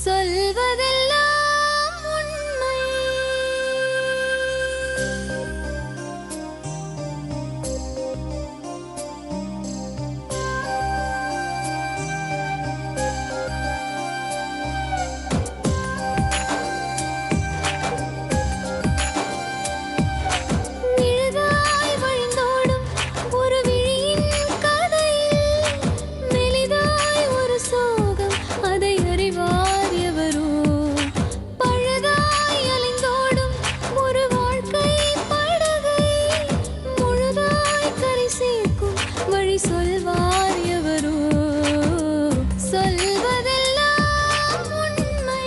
சொல்வதெல்லாம் உண்மை. நிழலாய் வழிந்தோடும் ஒரு விழியின் கதையில் மெலிதாய் ஒரு சோகம், அதை அறிவார் எவரோ. பழுதாய் அலைந்தோடும் ஒரு வாழ்க்கை படகை முழுதாய் கரை சேர்க்கும் வழி சொல்வார் எவரோ. சொல்வதெல்லாம் உண்மை.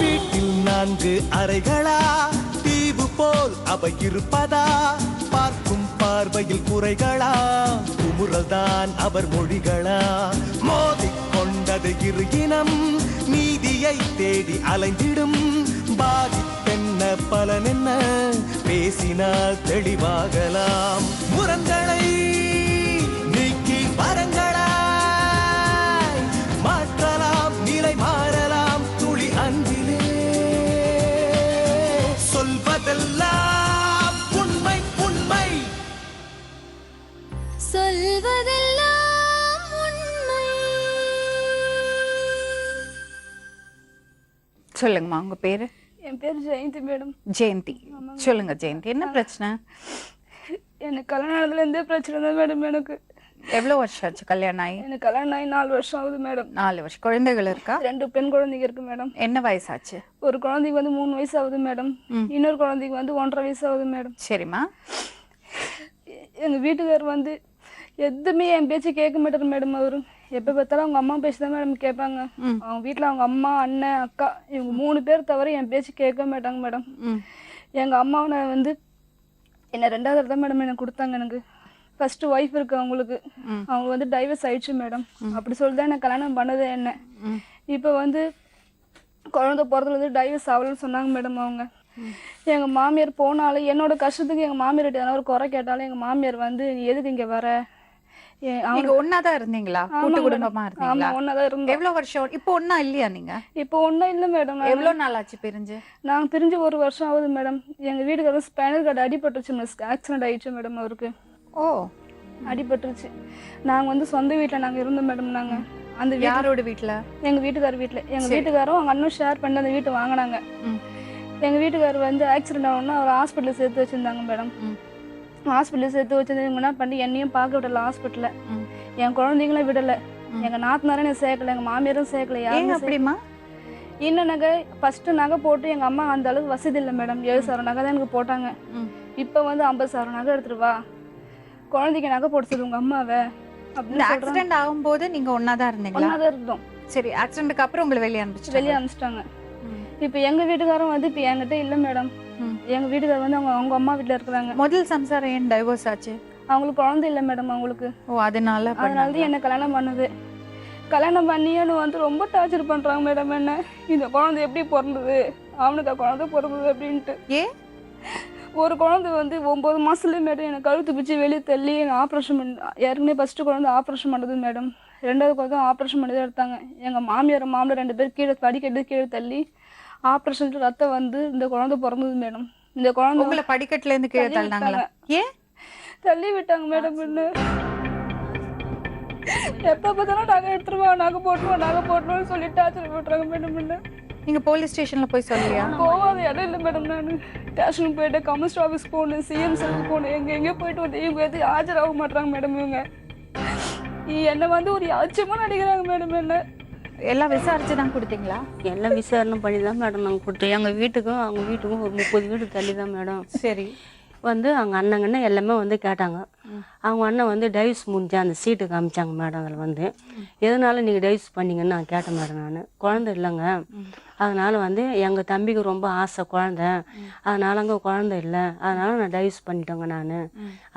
வீட்டில் 4 அறைகளா, தீவு போல் அவை இருப்பதா? பார்க்கும் பார்வையில் குறைகளா, குமுறல்தான் அவர் மொழிகளா? மோதிக்கொண்டது இரு இனம், நீதியை தேடி அலைந்திடும். பாதிப்பென்ன பலனென்ன, பேசினால் தெளிவாகலாம். முரண்களை நீக்கி வரங்களாய் மாற்றலாம், நிலை மாறலாம் துளி அன்பிலே. சொல்வதெல்லாம் உண்மை உண்மை. சொல்வதெல்லாம் உண்மை. சொல்லுங்கம்மா, உங்க பேரு? என் பேர் ஜெயந்தி மேடம். ஜெயந்தி. சொல்லுங்க ஜெயந்தி, என்ன பிரச்சனை? எனக்கு கல்யாணம் ஆனதுலேருந்தே பிரச்சனை தான் மேடம். எனக்கு எவ்வளவு வருஷம் ஆச்சு கல்யாணம் ஆகி? எனக்கு கல்யாணம் ஆகி 4 வருஷம் ஆகுது மேடம். 4 வருஷம். குழந்தைகள் இருக்கா? 2 பெண் குழந்தைங்க இருக்கு மேடம். என்ன வயசாச்சு? ஒரு குழந்தைக்கு வந்து 3 வயசு ஆகுது மேடம். இன்னொரு குழந்தைக்கு வந்து 1.5 வயசு ஆகுது மேடம். சரிம்மா. எங்க வீட்டுக்கார் வந்து எதுவுமே என் பேச்சு கேட்க மாட்டாரு மேடம். அவரு எப்ப பார்த்தாலும் அவங்க அம்மா பேச்சு தான் மேடம் கேட்பாங்க. அவங்க வீட்டுல அவங்க அம்மா, அண்ணன், அக்கா இவங்க 3 பேர் தவிர என் பேச்சு கேட்க மாட்டாங்க மேடம். எங்க அம்மாவை வந்து என்ன 2வது தான் மேடம் எனக்கு கொடுத்தாங்க. எனக்கு ஃபர்ஸ்ட் ஒய்ஃப் இருக்கு அவங்களுக்கு. அவங்க வந்து டைவர்ஸ் ஆயிடுச்சு மேடம். அப்படி சொல்லிதான் எனக்கு கல்யாணம் பண்ணது என்ன. இப்போ வந்து குழந்தை பிறதுல வந்து டைவர்ஸ் ஆகலன்னு சொன்னாங்க மேடம். அவங்க எங்க மாமியார் போனாலும் என்னோட கஷ்டத்துக்கு எங்க மாமியார் எதனா ஒரு குறை கேட்டாலும் எங்க மாமியார் வந்து நீ எதுக்கு இங்க வர? நீங்க ஒன்னாதான் இருந்தீங்களா? கூட்டு குடும்பமா இருந்தீங்களா? ஆமா, ஒன்னாதான் இருந்தோம். எவ்வளவு வருஷம்? இப்போ ஒன்னா இல்லையா நீங்க? இப்போ ஒன்னும் இல்ல மேடம். எவ்வளவு நாள் ஆச்சு பிரிஞ்சு? நாங்க பிரிஞ்சு 1 வருஷம் ஆகுது மேடம். எங்க வீட்டுக்கு ஸ்பைனல் கார்டு அடிபட்டுருச்சு மேடம். ஆக்சிடென்ட் ஆயிடுச்சு மேடம் அவருக்கு. ஓ, அடிபட்டுருச்சு. நாங்க வந்து சொந்த வீட்டுல நாங்க இருந்தோம் மேடம். நாங்க அந்த யாரோட வீட்டுல? எங்க வீட்டுக்கார வீட்டுல. எங்க வீட்டுக்காரும் அவங்க அண்ணன் ஷேர் பண்ணி அந்த வீட்டை வாங்கினாங்க. எங்க வீட்டுக்கார் வந்து ஆக்சிடென்ட் ஆகணும்னா அவர் ஹாஸ்பிட்டல் சேர்த்து வச்சிருந்தாங்க மேடம். ஹாஸ்பிட்டல் சேர்த்து வச்சிருந்தது என்ன பண்ணி என்னையும் பார்க்க விடல ஹாஸ்பிட்டல்ல. என் குழந்தைங்களும் விடல. எங்க நாத்தனாரும் என்ன சேர்க்கல, எங்க மாமியாரும் சேர்க்கல. யாரும் அப்படிமா? இன்னும் நகை ஃபர்ஸ்ட் நகை போட்டு எங்க அம்மா அந்த அளவுக்கு வசதி இல்லை மேடம். 7,000 நகை தான் எனக்கு போட்டாங்க. இப்போ வந்து 50,000 நகை எடுத்துட்டு வா, குழந்தைக்கு நகை போட்டு உங்க அம்மாவை அப்படின்னு. ஆக்சிடென்ட் ஆகும்போது நீங்க ஒன்னாதான் இருந்தீங்களா? ஒன்னாதான் இருந்தோம். சரி, ஆக்சிடென்ட்க்கு அப்புறம் உங்களை வெளியே அனுப்பிச்சிட்டாங்க. இப்போ எங்க வீட்டுக்காரரும் வந்து இப்போ என்கிட்ட இல்ல மேடம். எங்க வீட்டுக்காரர் வந்து அவங்க அம்மா வீட்டுல இருக்கிறாங்க. முதல் சம்சாரம் ஏன் டைவோர்ஸ் ஆச்சு? அவங்களுக்கு குழந்தை இல்லை மேடம் அவங்களுக்கு. ஓ, அதனாலதான் என்ன கல்யாணம் பண்ணது. கல்யாணம் பண்ணியன்னு வந்து ரொம்ப டார்ச்சர் பண்றாங்க மேடம். என்ன இந்த குழந்தை எப்படி பிறந்தது, அவனுக்கு குழந்தை பிறந்தது அப்படின்ட்டு. ஒரு குழந்தை வந்து 9 மாசத்துல மேடம் எனக்கு கழுத்து பிச்சு வெளியே தள்ளி ஆப்ரேஷன் பண்ணி, ஏற்கனவே ஃபர்ஸ்ட் குழந்தை ஆப்ரேஷன் பண்ணது மேடம். 2வது குழந்தை ஆப்ரேஷன் பண்ணி தான் எடுத்தாங்க. எங்க மாமியார் 2 பேர் கீழே படிக்கட்டு கீழே தள்ளி ஆப்ரேஷன் ரத்தம் வந்து இந்த குழந்தை பிறந்தது மேடம். இந்த குழந்தை உங்களை படிக்கட்டுல இருந்து கீழே தள்ளினாங்களா? ஏன் தள்ளி விட்டாங்க மேடம்? எப்ப பார்த்தாலும் நகை எடுத்துருவோம், நகை போட்டுருவோம்னு சொல்லிட்டு டார்ச்சர் போட்டுறாங்க மேடம். நீங்க போலீஸ் ஸ்டேஷன்ல போய் சொல்லியா? போகாத இடம் இல்லை மேடம். நான் ஸ்டேஷனுக்கு போயிட்டு கமிஷனர் ஆஃபீஸ் போகணும், சிஎம் செல்லுக்கு போகணும், எங்கெங்கேயோ போயிட்டு வந்து இவங்க எது ஆஜராக மாட்டாங்க மேடம். இவங்க என்னை வந்து ஒரு யாச்சமா நடிக்கிறாங்க மேடம். என்ன எல்லாம் விசாரிச்சு தான் கொடுத்தீங்களா? எல்லாம் விசாரணை பண்ணி தான் மேடம் நாங்கள் கொடுத்தோம். எங்கள் வீட்டுக்கும் அவங்க வீட்டுக்கும் ஒரு 30 வீடு தள்ளி தான் மேடம். சரி. வந்து அவங்க அண்ணங்கன்னு எல்லாமே வந்து கேட்டாங்க. அவங்க அண்ணன் வந்து டைவர்ஸ் முடிஞ்சு அந்த சீட்டு காமிச்சாங்க மேடம். அதில் வந்து எதனால நீங்கள் டைவர்ஸ் பண்ணீங்கன்னு நான் கேட்டேன் மேடம். நான் குழந்தை இல்லைங்க, அதனால வந்து எங்கள் தம்பிக்கு ரொம்ப ஆசை குழந்தை, அதனால அங்கே குழந்தை இல்லை, அதனால நான் டைவர்ஸ் பண்ணிட்டேங்க நான்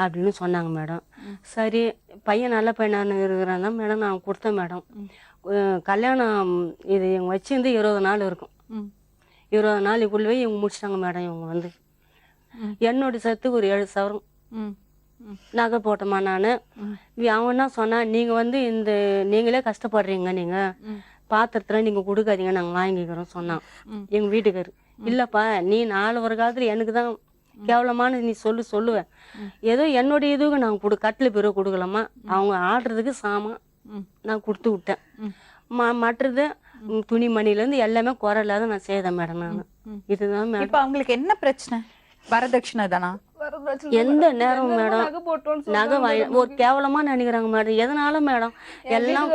அப்படின்னு சொன்னாங்க மேடம். சரி, பையன் நல்ல பையனானு இருக்கிறான் தான் மேடம் நான் கொடுத்தேன் மேடம். கல்யாணம் இது எங்கள் வச்சிருந்து 20 நாள் இருக்கும். 20 நாளைக்குள்ளவே இவங்க முடிச்சிட்டாங்க மேடம். இவங்க வந்து என்னோட சொத்துக்கு ஒரு 7 சவரம் நகை போட்டோமா நான். அவன் என்ன சொன்னா, நீங்கள் வந்து நீங்களே கஷ்டப்படுறீங்க, நீங்கள் பாத்திரத்துல நீங்கள் கொடுக்காதீங்க, நாங்கள் வாங்கிக்கிறோம் சொன்னான் எங்கள் வீட்டுக்காரு. இல்லைப்பா, நீ 4 ஒரு காலத்தில் எனக்கு தான் கேவலமான நீ சொல்லுவேன். ஏதோ என்னுடைய இதுக்கு நான் கட்டில் பிறகு கொடுக்கலாமா, அவங்க ஆடுறதுக்கு சாமான் நான் கொடுத்து விட்டேன். மற்றது துணி மணிலேருந்து எல்லாமே குறை இல்லாத நான் செய்தேன் மேடம். நான் இதுதான் மேடம். இப்ப அவங்களுக்கு என்ன பிரச்சனை? வரதட்சணை தானா? எந்த நேரம் மேடம் நகை வாங்கி ஒரு கேவலமா நினைக்கிறாங்க மேடம். எதனால மேடம்? எல்லாம்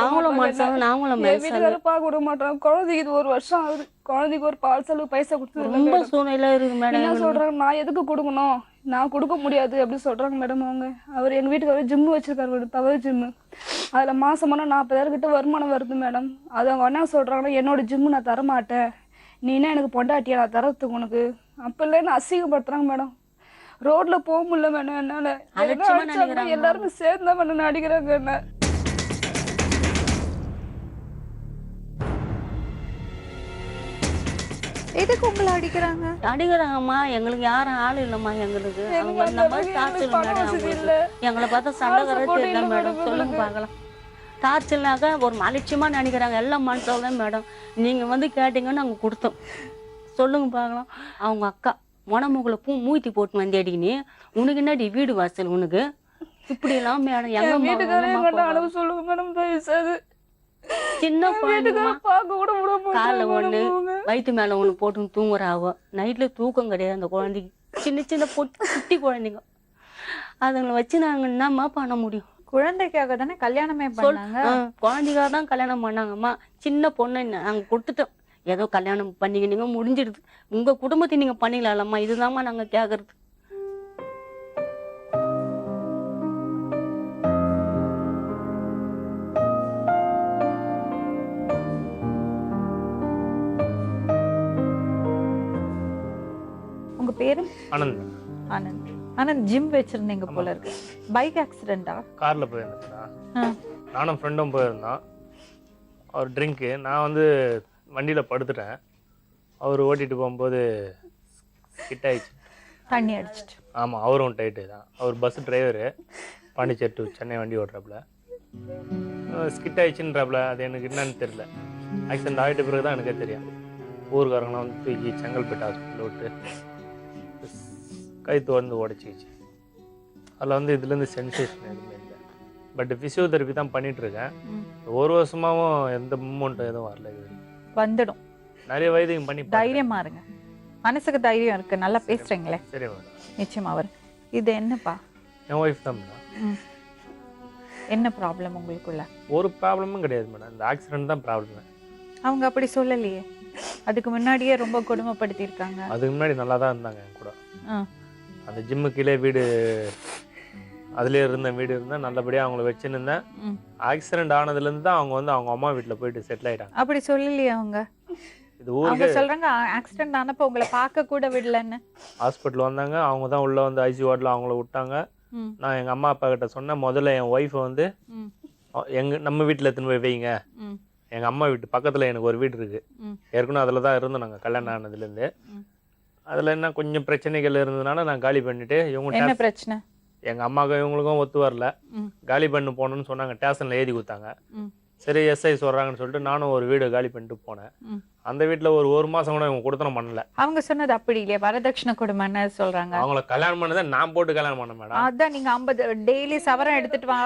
அவங்களும் மனுஷன் நாங்களும் மனுஷன். பார்க்க விட மாட்டாங்க. குழந்தைக்கு இது 1 வருஷம் ஆகுது. குழந்தைக்கு ஒரு பால் செலவு பைசா கொடுத்து ரொம்ப சூழ்நிலை இருக்கு மேடம். என்ன சொல்றாங்க, நான் எதுக்கு கொடுக்கணும், நான் கொடுக்க முடியாது அப்படின்னு சொல்றாங்க மேடம். அவங்க அவர் எங்க வீட்டுக்கு ஜிம்மு வச்சிருக்காரு மேடம், பவர் ஜிம்மு. அதுல மாசமான 40,000 கிட்ட வருமானம் வருது மேடம். அது அவங்க என்ன சொல்றாங்கன்னா, என்னோட ஜிம்மு நான் தரமாட்டேன், நீ என்ன எனக்கு பொண்டாட்டியா நான் தரத்துக்கு உனக்கு அப்ப இல்லை என்ன அசிங்கப்படுத்துறாங்க மேடம். ரோட்ல போக முடியல மேடம் என்னால. எல்லாருமே சேர்ந்தா மேடம் அடிக்கிறாங்க என்ன. எதுக்கு உங்களை அடிக்கிறாங்க? அடிக்கிறாங்கம்மா, எங்களுக்கு யாரும் ஆள் இல்லம்மா. எங்களுக்கு எங்களை பார்த்தா சண்டை கரத்து இல்லை மேடம். சொல்லுங்க பார்க்கலாம். டார்ச்சல்னாக்கா ஒரு அலட்சியமா நினைக்கிறாங்க. எல்லாம் மனசால தான் மேடம். நீங்க வந்து கேட்டீங்கன்னு நாங்கள் கொடுத்தோம். சொல்லுங்க பார்க்கலாம். அவங்க அக்கா மொனமுகளை மூத்தி போட்டு வந்தேடின்னு, உனக்கு என்னடி வீடு வாசல் உனக்கு இப்படி எல்லாம் மேடம். எங்க வீட்டுக்காரங்க சொல்லுங்க மேடம், பேசாது சின்ன காலில் ஒண்ணு வயிற்று மேல ஒண்ணு போட்டு தூங்குறாவோ. நைட்ல தூக்கம் கிடையாது அந்த குழந்தைக்கு. சின்ன சின்ன குட்டி குழந்தைங்க. அதுங்களை வச்சு நாங்க என்னம்மா பண்ண முடியும்? குழந்தைக்காக தானே கல்யாணமே பண்ணாங்க. குழந்தைக்காக தான் கல்யாணம் பண்ணாங்கம்மா. சின்ன பொண்ணு நாங்க கொடுத்துட்டோம். ஏதோ கல்யாணம் பண்ணிக்கினீங்க முடிஞ்சிடுது. உங்க குடும்பத்தை நீங்க பண்ணிக்கலாம்மா. இதுதான்மா நாங்க கேக்குறது. உங்க பேரு? ஆனந்த். ஆனந்த். ஆனந்த் ஜிம் வச்சிருந்தீங்க போல இருக்கு. பைக் ஆக்சிடென்ட்டா? கார்ல போயிருந்தேன். நானும் ஃப்ரெண்டும் போயிருந்தோம். அவர் ட்ரிங்க்கு. நான் வந்து வண்டியில படுத்துட்டேன். அவர் ஓட்டிட்டு போகும்போது கிட்ட ஆயிடுச்சு. தண்ணி அடிச்சிட்டு. ஆமாம், அவரும் டைட்டு தான். அவர் bus driver. Pondicherry to Chennai வண்டி ஓட்டுறாப்புல. ஸ்கிட் ஆயிடுச்சுன்றாப்புல. அது எனக்கு என்னன்னு தெரியல. ஆக்சிடென்ட் ஆகிட்ட பிறகு தான் எனக்கே தெரியும். ஊருக்காரங்களாம் வந்து தூக்கி செங்கல்பேட்டு ஹாஸ்பிட்டல் விட்டு கை தோர்ந்து உடச்சிக்கிச்சு. அதில் வந்து இதுலேருந்து சென்சேஷன் எதுவுமே இல்லை. பட் ஃபிசியோதெரப்பி தான் பண்ணிகிட்ருக்கேன். 1 வருஷமாகவும் எந்த மூமெண்ட்டும் எதுவும் வரல. இது வந்துடும். நிறைய வயதுக்கு பண்ணி தைரியமா இருங்க. மனசுக்கு தைரியம் இருக்கு. நல்லா பேசுறீங்களே. சரி மேடம். நிச்சயமா வரும். இது என்னப்பா? என் ஒய்ஃப் தான் மேடம். என்ன ப்ராப்ளம் உங்களுக்குள்ள? ஒரு ப்ராப்ளமும் கிடையாது மேடம். இந்த ஆக்சிடென்ட் தான் ப்ராப்ளம். அவங்க அப்படி சொல்லலையே. அதுக்கு முன்னாடியே ரொம்ப கொடுமைப்படுத்தியிருக்காங்க. அதுக்கு முன்னாடி நல்லா தான் இருந்தாங்க என் கூட. அந்த ஜிம்மு கீழே வீடு, அதுலேயே இருந்த வீடு இருந்தால் நல்லபடியாக அவங்கள வச்சுன்னு இருந்தேன். ஆக்சிடென்ட் ஆனதுலேருந்து தான் அவங்க வந்து அவங்க அம்மா வீட்டில் போயிட்டு செட்டில் ஆகிட்டாங்க. அப்படி சொல்லலையே அவங்க. இது ஊருக்கு சொல்கிறாங்க ஆக்சிடென்ட் ஆனப்போ உங்களை பார்க்க கூட விடலன்னு. ஹாஸ்பிட்டல் வந்தாங்க. அவங்க தான் உள்ளே வந்து ஐசியூ வார்டில் அவங்கள விட்டாங்க. நான் எங்கள் அம்மா அப்பா கிட்ட சொன்னேன், முதல்ல என் ஒய்ஃபை வந்து நம்ம வீட்டில் எடுத்துன்னு போய் வைங்க. எங்கள் அம்மா வீட்டு பக்கத்தில் எனக்கு ஒரு வீடு இருக்குது. ஏற்கனவே அதில் தான் இருந்தோம் நாங்கள் கல்யாணம் ஆனதுலேருந்து. அதில் என்ன கொஞ்சம் பிரச்சனைகள் இருந்ததுனால நான் காலி பண்ணிவிட்டு, இவங்க என்ன பிரச்சனை? எங்கள் அம்மாவுக்கும் இவங்களுக்கும் ஒத்து வரல. காலி பண்ணு போகணுன்னு சொன்னாங்க. ஸ்டேஷனில் எழுதி கொடுத்தாங்க. சரி எஸ்ஐ சொல்கிறாங்கன்னு சொல்லிட்டு நானும் ஒரு வீடு காலி பண்ணிட்டு போனேன். அந்த வீட்டில் ஒரு மாதம் கூட இவங்க கொடுத்தனம் பண்ணல. அவங்க சொன்னது அப்படி இல்லையா? வரதட்சணை கொடுமைன்னு சொல்கிறாங்க. அவங்கள கல்யாணம் பண்ணதை நான் போட்டு கல்யாணம் பண்ண மேடம். அதான் நீங்கள் 50 டெய்லி சவரம் எடுத்துட்டு வா,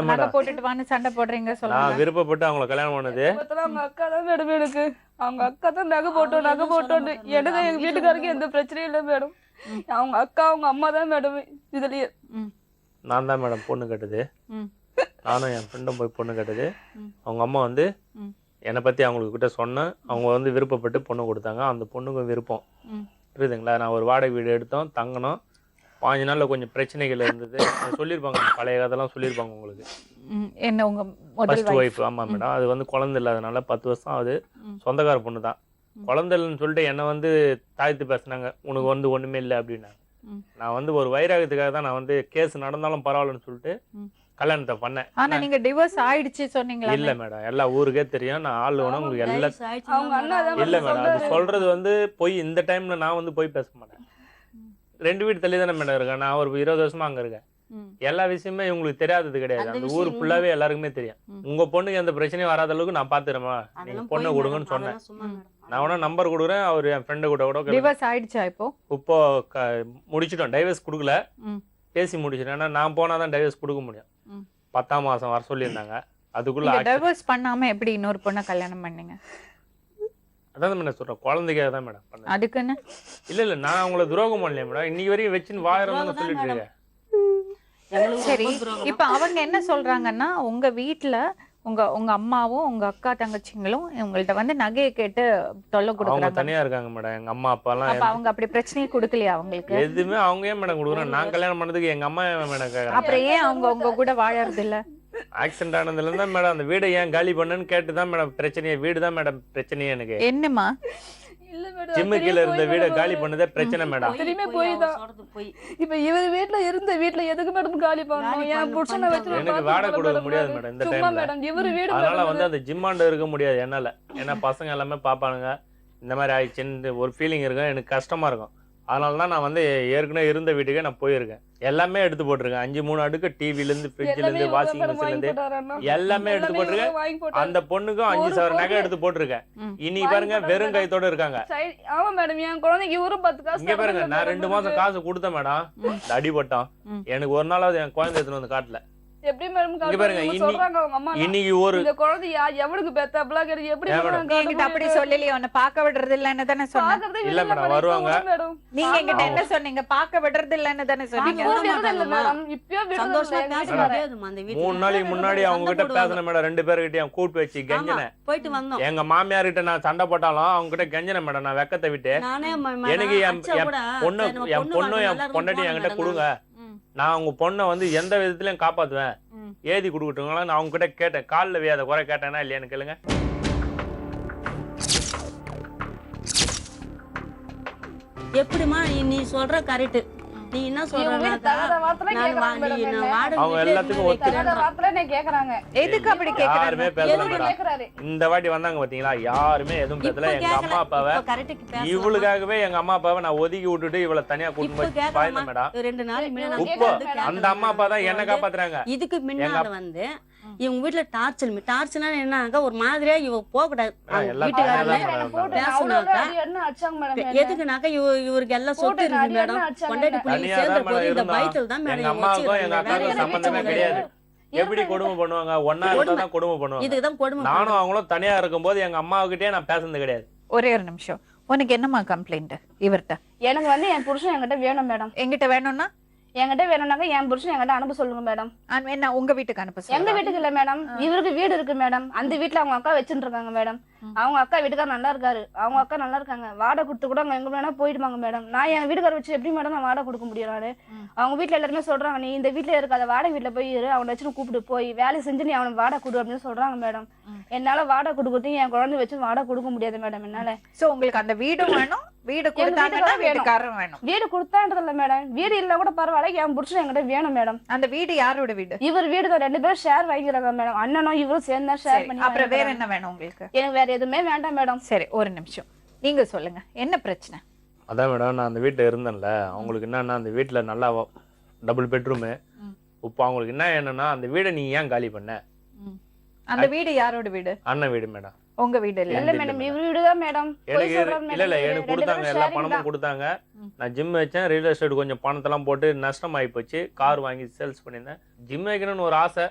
நகை போட்டுட்டு வான்னு சண்டை போடுறீங்க சொல்லுங்க. நான் விருப்பப்பட்டு அவங்கள கல்யாணம் பண்ணது. அவங்க அக்கா தான் மேடம் எனக்கு. அவங்க அக்கா தான் நகை போட்டோன்னு எனக்கு எங்க வீட்டுக்காரருக்கு எந்த பிரச்சனையும் இல்லை மேடம். அவங்க அக்கா அவங்க அம்மா தான் மேடம் இதுலயே. நான் தான் மேடம் பொண்ணு கட்டுது. நானும் என் ஃப்ரெண்டும் போய் பொண்ணு கட்டுது. அவங்க அம்மா வந்து என்னை பற்றி அவங்களுக்கு கிட்ட சொன்னேன். அவங்க வந்து விருப்பப்பட்டு பொண்ணு கொடுத்தாங்க. அந்த பொண்ணுக்கும் விருப்பம் புரியுதுங்களா. நான் ஒரு வாடகை வீடு எடுத்தோம், தங்கணும். 5 நாளில் கொஞ்சம் பிரச்சனைகள் இருந்தது. சொல்லியிருப்பாங்க, பழைய கதைலாம் சொல்லியிருப்பாங்க உங்களுக்கு. என்ன உங்க ஃபர்ஸ்ட் ஒய்ஃப்? ஆமாம் மேடம். அது வந்து குழந்தை இல்லாதனால 10 வருஷம் ஆகுது. சொந்தக்கார பொண்ணு தான். குழந்தை இல்லைன்னு சொல்லிட்டு என்னை வந்து தாழ்த்து பேசினாங்க. உனக்கு வந்து ஒன்றுமே இல்லை அப்படின்னாங்க. நான் வந்து ஒரு வைராகத்துக்காக தான் நான் வந்து கேஸ் நடந்தாலும் பரவாயில்லன்னு சொல்லிட்டு கல்யாணத்தை பண்ணேன். ஆனா நீங்க டிவோர்ஸ் ஆயிடுச்சு சொன்னீங்களா? இல்ல மேடம், எல்லா ஊருக்கே தெரியும். நான் ஆள் வேணும் உங்களுக்கு எல்லாம். அவங்க அண்ணா தான் இல்ல மேடம், அது சொல்றது வந்து போய். இந்த டைம்ல நான் வந்து போய் பேச மாட்டேன். 2 வீடு தள்ளி தானே மேடம் இருக்கேன். நான் ஒரு 20 வருஷமா அங்க இருக்கேன். எல்லா விஷயமே உங்களுக்கு தெரியாதது கிடையாது. அந்த ஊர் ஃபுல்லாவே எல்லாருக்குமே தெரியும். உங்க பொண்ணுக்கு எந்த பிரச்சனையும் வராத அளவுக்கு நான் பாத்துறேமா, நீங்க பொண்ணை கொடுங்கன்னு சொன்னேன். நான் வேணா நம்பர் கொடுக்குறேன். அவர் என் ஃப்ரெண்டு கூட டிவோர்ஸ் ஆயிடுச்சா? இப்போ முடிச்சிட்டோம். டைவர்ஸ் கொடுக்கல, பேசி முடிச்சிட்டேன். ஏன்னா நான் போனாதான் டைவர்ஸ் கொடுக்க முடியும். 10ஆம் மாசம் வர சொல்லியிருந்தாங்க. அதுக்குள்ள டைவர்ஸ் பண்ணாம எப்படி இன்னொரு பொண்ணை கல்யாணம் பண்ணீங்க? அதான் மேடம் சொல்றேன், குழந்தைக்காக தான் மேடம் பண்ணேன். அதுக்குன்னு இல்ல நான் உங்களை துரோகம் பண்ணலையே மேடம். இன்னைக்கு வரையும் வச்சுன்னு வாயிரம்னு சொல்லிட்டு இருக்கேன். சரி, இப்ப அவங்க என்ன சொல்றாங்கன்னா, உங்க வீட்டுல உங்க அம்மாவும் உங்க அக்கா தங்கச்சிங்களும் உங்கள்ட்ட வந்து நகையை கேட்டு தொல்லை அவங்க கொடுக்குறாங்க. தனியா இருக்காங்க மேடம். எங்க அம்மா அப்பா எல்லாம் அப்ப அவங்க அப்படி பிரச்சனையே கொடுக்கலையா அவங்களுக்கு? எதுவுமே அவங்க ஏன் மேடம் கொடுக்குறேன்? நான் கல்யாணம் பண்ணதுக்கு எங்க அம்மா மேடம் கேக்குறாங்க. அப்புறம் ஏன் அவங்க உங்க கூட வாழறது இல்ல? ஆக்சிடென்ட் ஆனதுல இருந்தா மேடம் அந்த வீடை ஏன் காலி பண்ணுன்னு கேட்டுதான் மேடம் பிரச்சனையே. வீடு தான் மேடம் பிரச்சனையே எனக்கு. என்னமா? இல்ல மேடம், ஜிம்மு கீழ இருந்த வீடை காலி பண்ணதே பிரச்சனை மேடம். திரும்பி போய்தான். இப்ப இவர் வீட்ல இருந்த வீட்ல எதுக்கு மேடம் காலி பண்ணணும்? என் புருஷனை வச்சு எனக்கு வாடகை கொடுக்க முடியாது மேடம் இந்த சும்மா டைம்ல. மேடம் இவரு வீடு அதனால வந்து அந்த ஜிம்மாண்ட இருக்க முடியாது என்னால. ஏன்னா பசங்க எல்லாமே பாப்பானுங்க. இந்த மாதிரி ஆயிடுச்சுன்னு ஒரு ஃபீலிங் இருக்கும். எனக்கு கஷ்டமா இருக்கும். அதனால தான் நான் வந்து ஏற்கனவே இருந்த வீட்டுக்கே நான் போயிருக்கேன். எல்லாமே எடுத்து போட்டிருக்கேன். 5-3 அடுக்கு டிவில இருந்து ஃப்ரிட்ஜ்ல இருந்து வாஷிங் மிஷின்ல இருந்து எல்லாமே எடுத்து போட்டிருக்கேன். அந்த பொண்ணுக்கும் 5 சவர நகை எடுத்து போட்டிருக்கேன். இனி பாருங்க வெறும் கைத்தோட இருக்காங்க. ஆமா மேடம், என் குழந்தைக்கு இவரும் 10 காசு. இங்க பாருங்க, நான் 2 மாசம் காசு கொடுத்தேன் மேடம். அடிபட்டோம். எனக்கு ஒரு நாளாவது என் குழந்தை எடுத்துன்னு வந்து காட்டல. எப்படி மேடம் இங்க பாருங்க, சொல்றாங்க அவங்க அம்மா இன்னைக்கு ஒரு இந்த குழந்தை எவனுக்கு பெத்த அப்பலாம் கேட்டு எப்படி என்கிட்ட அப்படி சொல்லலையே, உன்னை பார்க்க விடுறது இல்லன்னு தானே சொன்னேன். இல்ல மேடம் வருவாங்க. நீங்க என்கிட்ட என்ன சொன்னீங்க? பார்க்க விடுறது இல்லன்னு தானே சொன்னீங்க. சந்தோஷமா 3 நாளைக்கு முன்னாடி அவங்க கிட்ட பேசின மேடம். 2 பேர்கிட்டயும் கூட்டு வச்சு கெஞ்சினேன். போயிட்டு வந்தோம். எங்க மாமியார் கிட்ட நான் சண்டை போட்டாலும் அவங்க கிட்ட கெஞ்சினேன் மேடம். நான் வெக்கத்தை விட்டு எனக்கு என் பொண்ணும் என் பொண்டாட்டி என்கிட்ட கொடுங்க, நான் உங்க பொண்ணை வந்து எந்த விதத்திலயும் காப்பாத்துவேன், ஏதி கொடுக்கட்டுங்களா நான் அவங்க கிட்ட கேட்டேன். காலில் வியாத குறை கேட்டேன்னா இல்லையான்னு கேளுங்க. எப்படிமா நீ சொல்ற கரெக்ட். நீ என்ன சொல்றனாக்கா அவங்க எல்லாத்துக்கும் எதுக்கு அப்படி கேக்குறாங்க? இந்த வாட்டி வந்தாங்க பாத்தீங்களா, யாருமே எதுவும் பேசல. எங்க அம்மா அப்பாவை இவளுக்காகவே எங்க அம்மா அப்பாவை நான் ஒதுக்கி விட்டுட்டு இவளை தனியா கூட்டிட்டு பாய்ந்தேன் மேடம். 2 நாளைக்கு முன்னாடி இப்போ அந்த அம்மா அப்பா தான் என்ன காப்பாத்துறாங்க. இதுக்கு முன்னால வந்து இவங்க வீட்டுல டார்ச்சர்னா என்னன்னாக்கா ஒரு மாதிரியா இவ போக கூடாது. எதுக்குனாக்கா இவருக்கு எல்லாம் சொத்து இருக்கு மேடம். கொண்டாடி புள்ளி சேர்ந்த போது இந்த பயத்துல தான் மேடம். எங்க அம்மாவுக்கும் எங்க அக்காவுக்கும் சம்பந்தமே கிடையாது. எப்படி கொடுமை பண்ணுவாங்க? ஒன்னா இருந்தா தான் கொடுமை பண்ணுவாங்க. இதுக்குதான் கொடுமை. நானும் அவங்களும் தனியா இருக்கும்போது எங்க அம்மாவுக்கிட்டே நான் பேசுனது கிடையாது. ஒரே ஒரு நிமிஷம், உனக்கு என்னமா கம்ப்ளைண்ட் இவர்கிட்ட? எனக்கு வந்து என் புருஷன் என்கிட்ட வேணும் மேடம். எங்கிட்ட வேணும்னா என்கிட்ட வேணும்னாக்க என் புருஷன் என்கிட்ட அனுப்ப சொல்லுங்க மேடம். என்ன உங்க வீட்டுக்கு அனுப்ப சொல்லுங்க? எங்க வீட்டுக்கு இல்ல மேடம், இவருக்கு வீடு இருக்கு மேடம். அந்த வீட்டுல அவங்க அக்கா வச்சுட்டு இருக்காங்க மேடம். அவங்க அக்கா வீட்டுக்காரர் நல்லா இருக்காரு, அவங்க அக்கா நல்லா இருக்காங்க. வாடகை கொடுத்து கூட அவங்க எங்க வேணா போயிடுவாங்க மேடம். நான் என் வீட்டுக்கார வச்சு எப்படி மேடம் நான் வாடகை கொடுக்க முடியும்? நானு அவங்க வீட்டுல எல்லாருமே சொல்றாங்க, நீ இந்த வீட்டுல இருக்காத, வாடகை வீட்டுல போய் இரு, அவனை வச்சு கூப்பிட்டு போய் வேலை செஞ்சு நீ அவனுக்கு வாடகை கொடு அப்படின்னு சொல்றாங்க மேடம். என்னால வாடகை கொடுக்கறது என் குழந்தை வச்சு வாடகை கொடுக்க முடியாது மேடம் என்னால. சோ உங்களுக்கு அந்த வீடும் வேணும், வீடு கொடுத்தாங்கன்னா வீட்டுக்காரரும் வேணும். வீடு கொடுத்தான்றது இல்ல மேடம், வீடு இல்ல கூட பரவாயில்ல, என் புருஷன் என்கிட்ட வேணும் மேடம். அந்த வீடு யாரோட வீடு? இவர் வீடு தான். 2 பேரும் ஷேர் வாங்கிக்கிறாங்க மேடம். அண்ணனும் இவரும் சேர்ந்தா ஷேர் பண்ணி. அப்புறம் வேற என்ன வேணும் உங்களுக்கு? எனக்கு வேற எதுவுமே வேண்டாம் மேடம். சரி ஒரு நிமிஷம், நீங்க சொல்லுங்க என்ன பிரச்சனை? அதான் மேடம், நான் அந்த வீட்டுல இருந்தேன்ல, அவங்களுக்கு என்னன்னா அந்த வீட்டுல நல்லா டபுள் பெட்ரூமு. இப்போ அவங்களுக்கு என்ன என்னன்னா அந்த வீடை நீ ஏன் காலி பண்ண? அந்த வீடு யாரோட வீடு? அண்ணன் வீடு மேடம். உங்க வீடு இல்ல? இல்ல மேடம், இவர் வீடு தான் மேடம். எனக்கு இல்ல எனக்கு கொடுத்தாங்க, எல்லா பணமும் கொடுத்தாங்க. நான் ஜிம் வச்சேன், ரியல் எஸ்டேட் கொஞ்சம் பணத்தெல்லாம் போட்டு நஷ்டம் ஆகி போச்சு. கார் வாங்கி சேல்ஸ் பண்ணியிருந்தேன். ஜிம் வைக்கணும்னு ஒரு ஆசை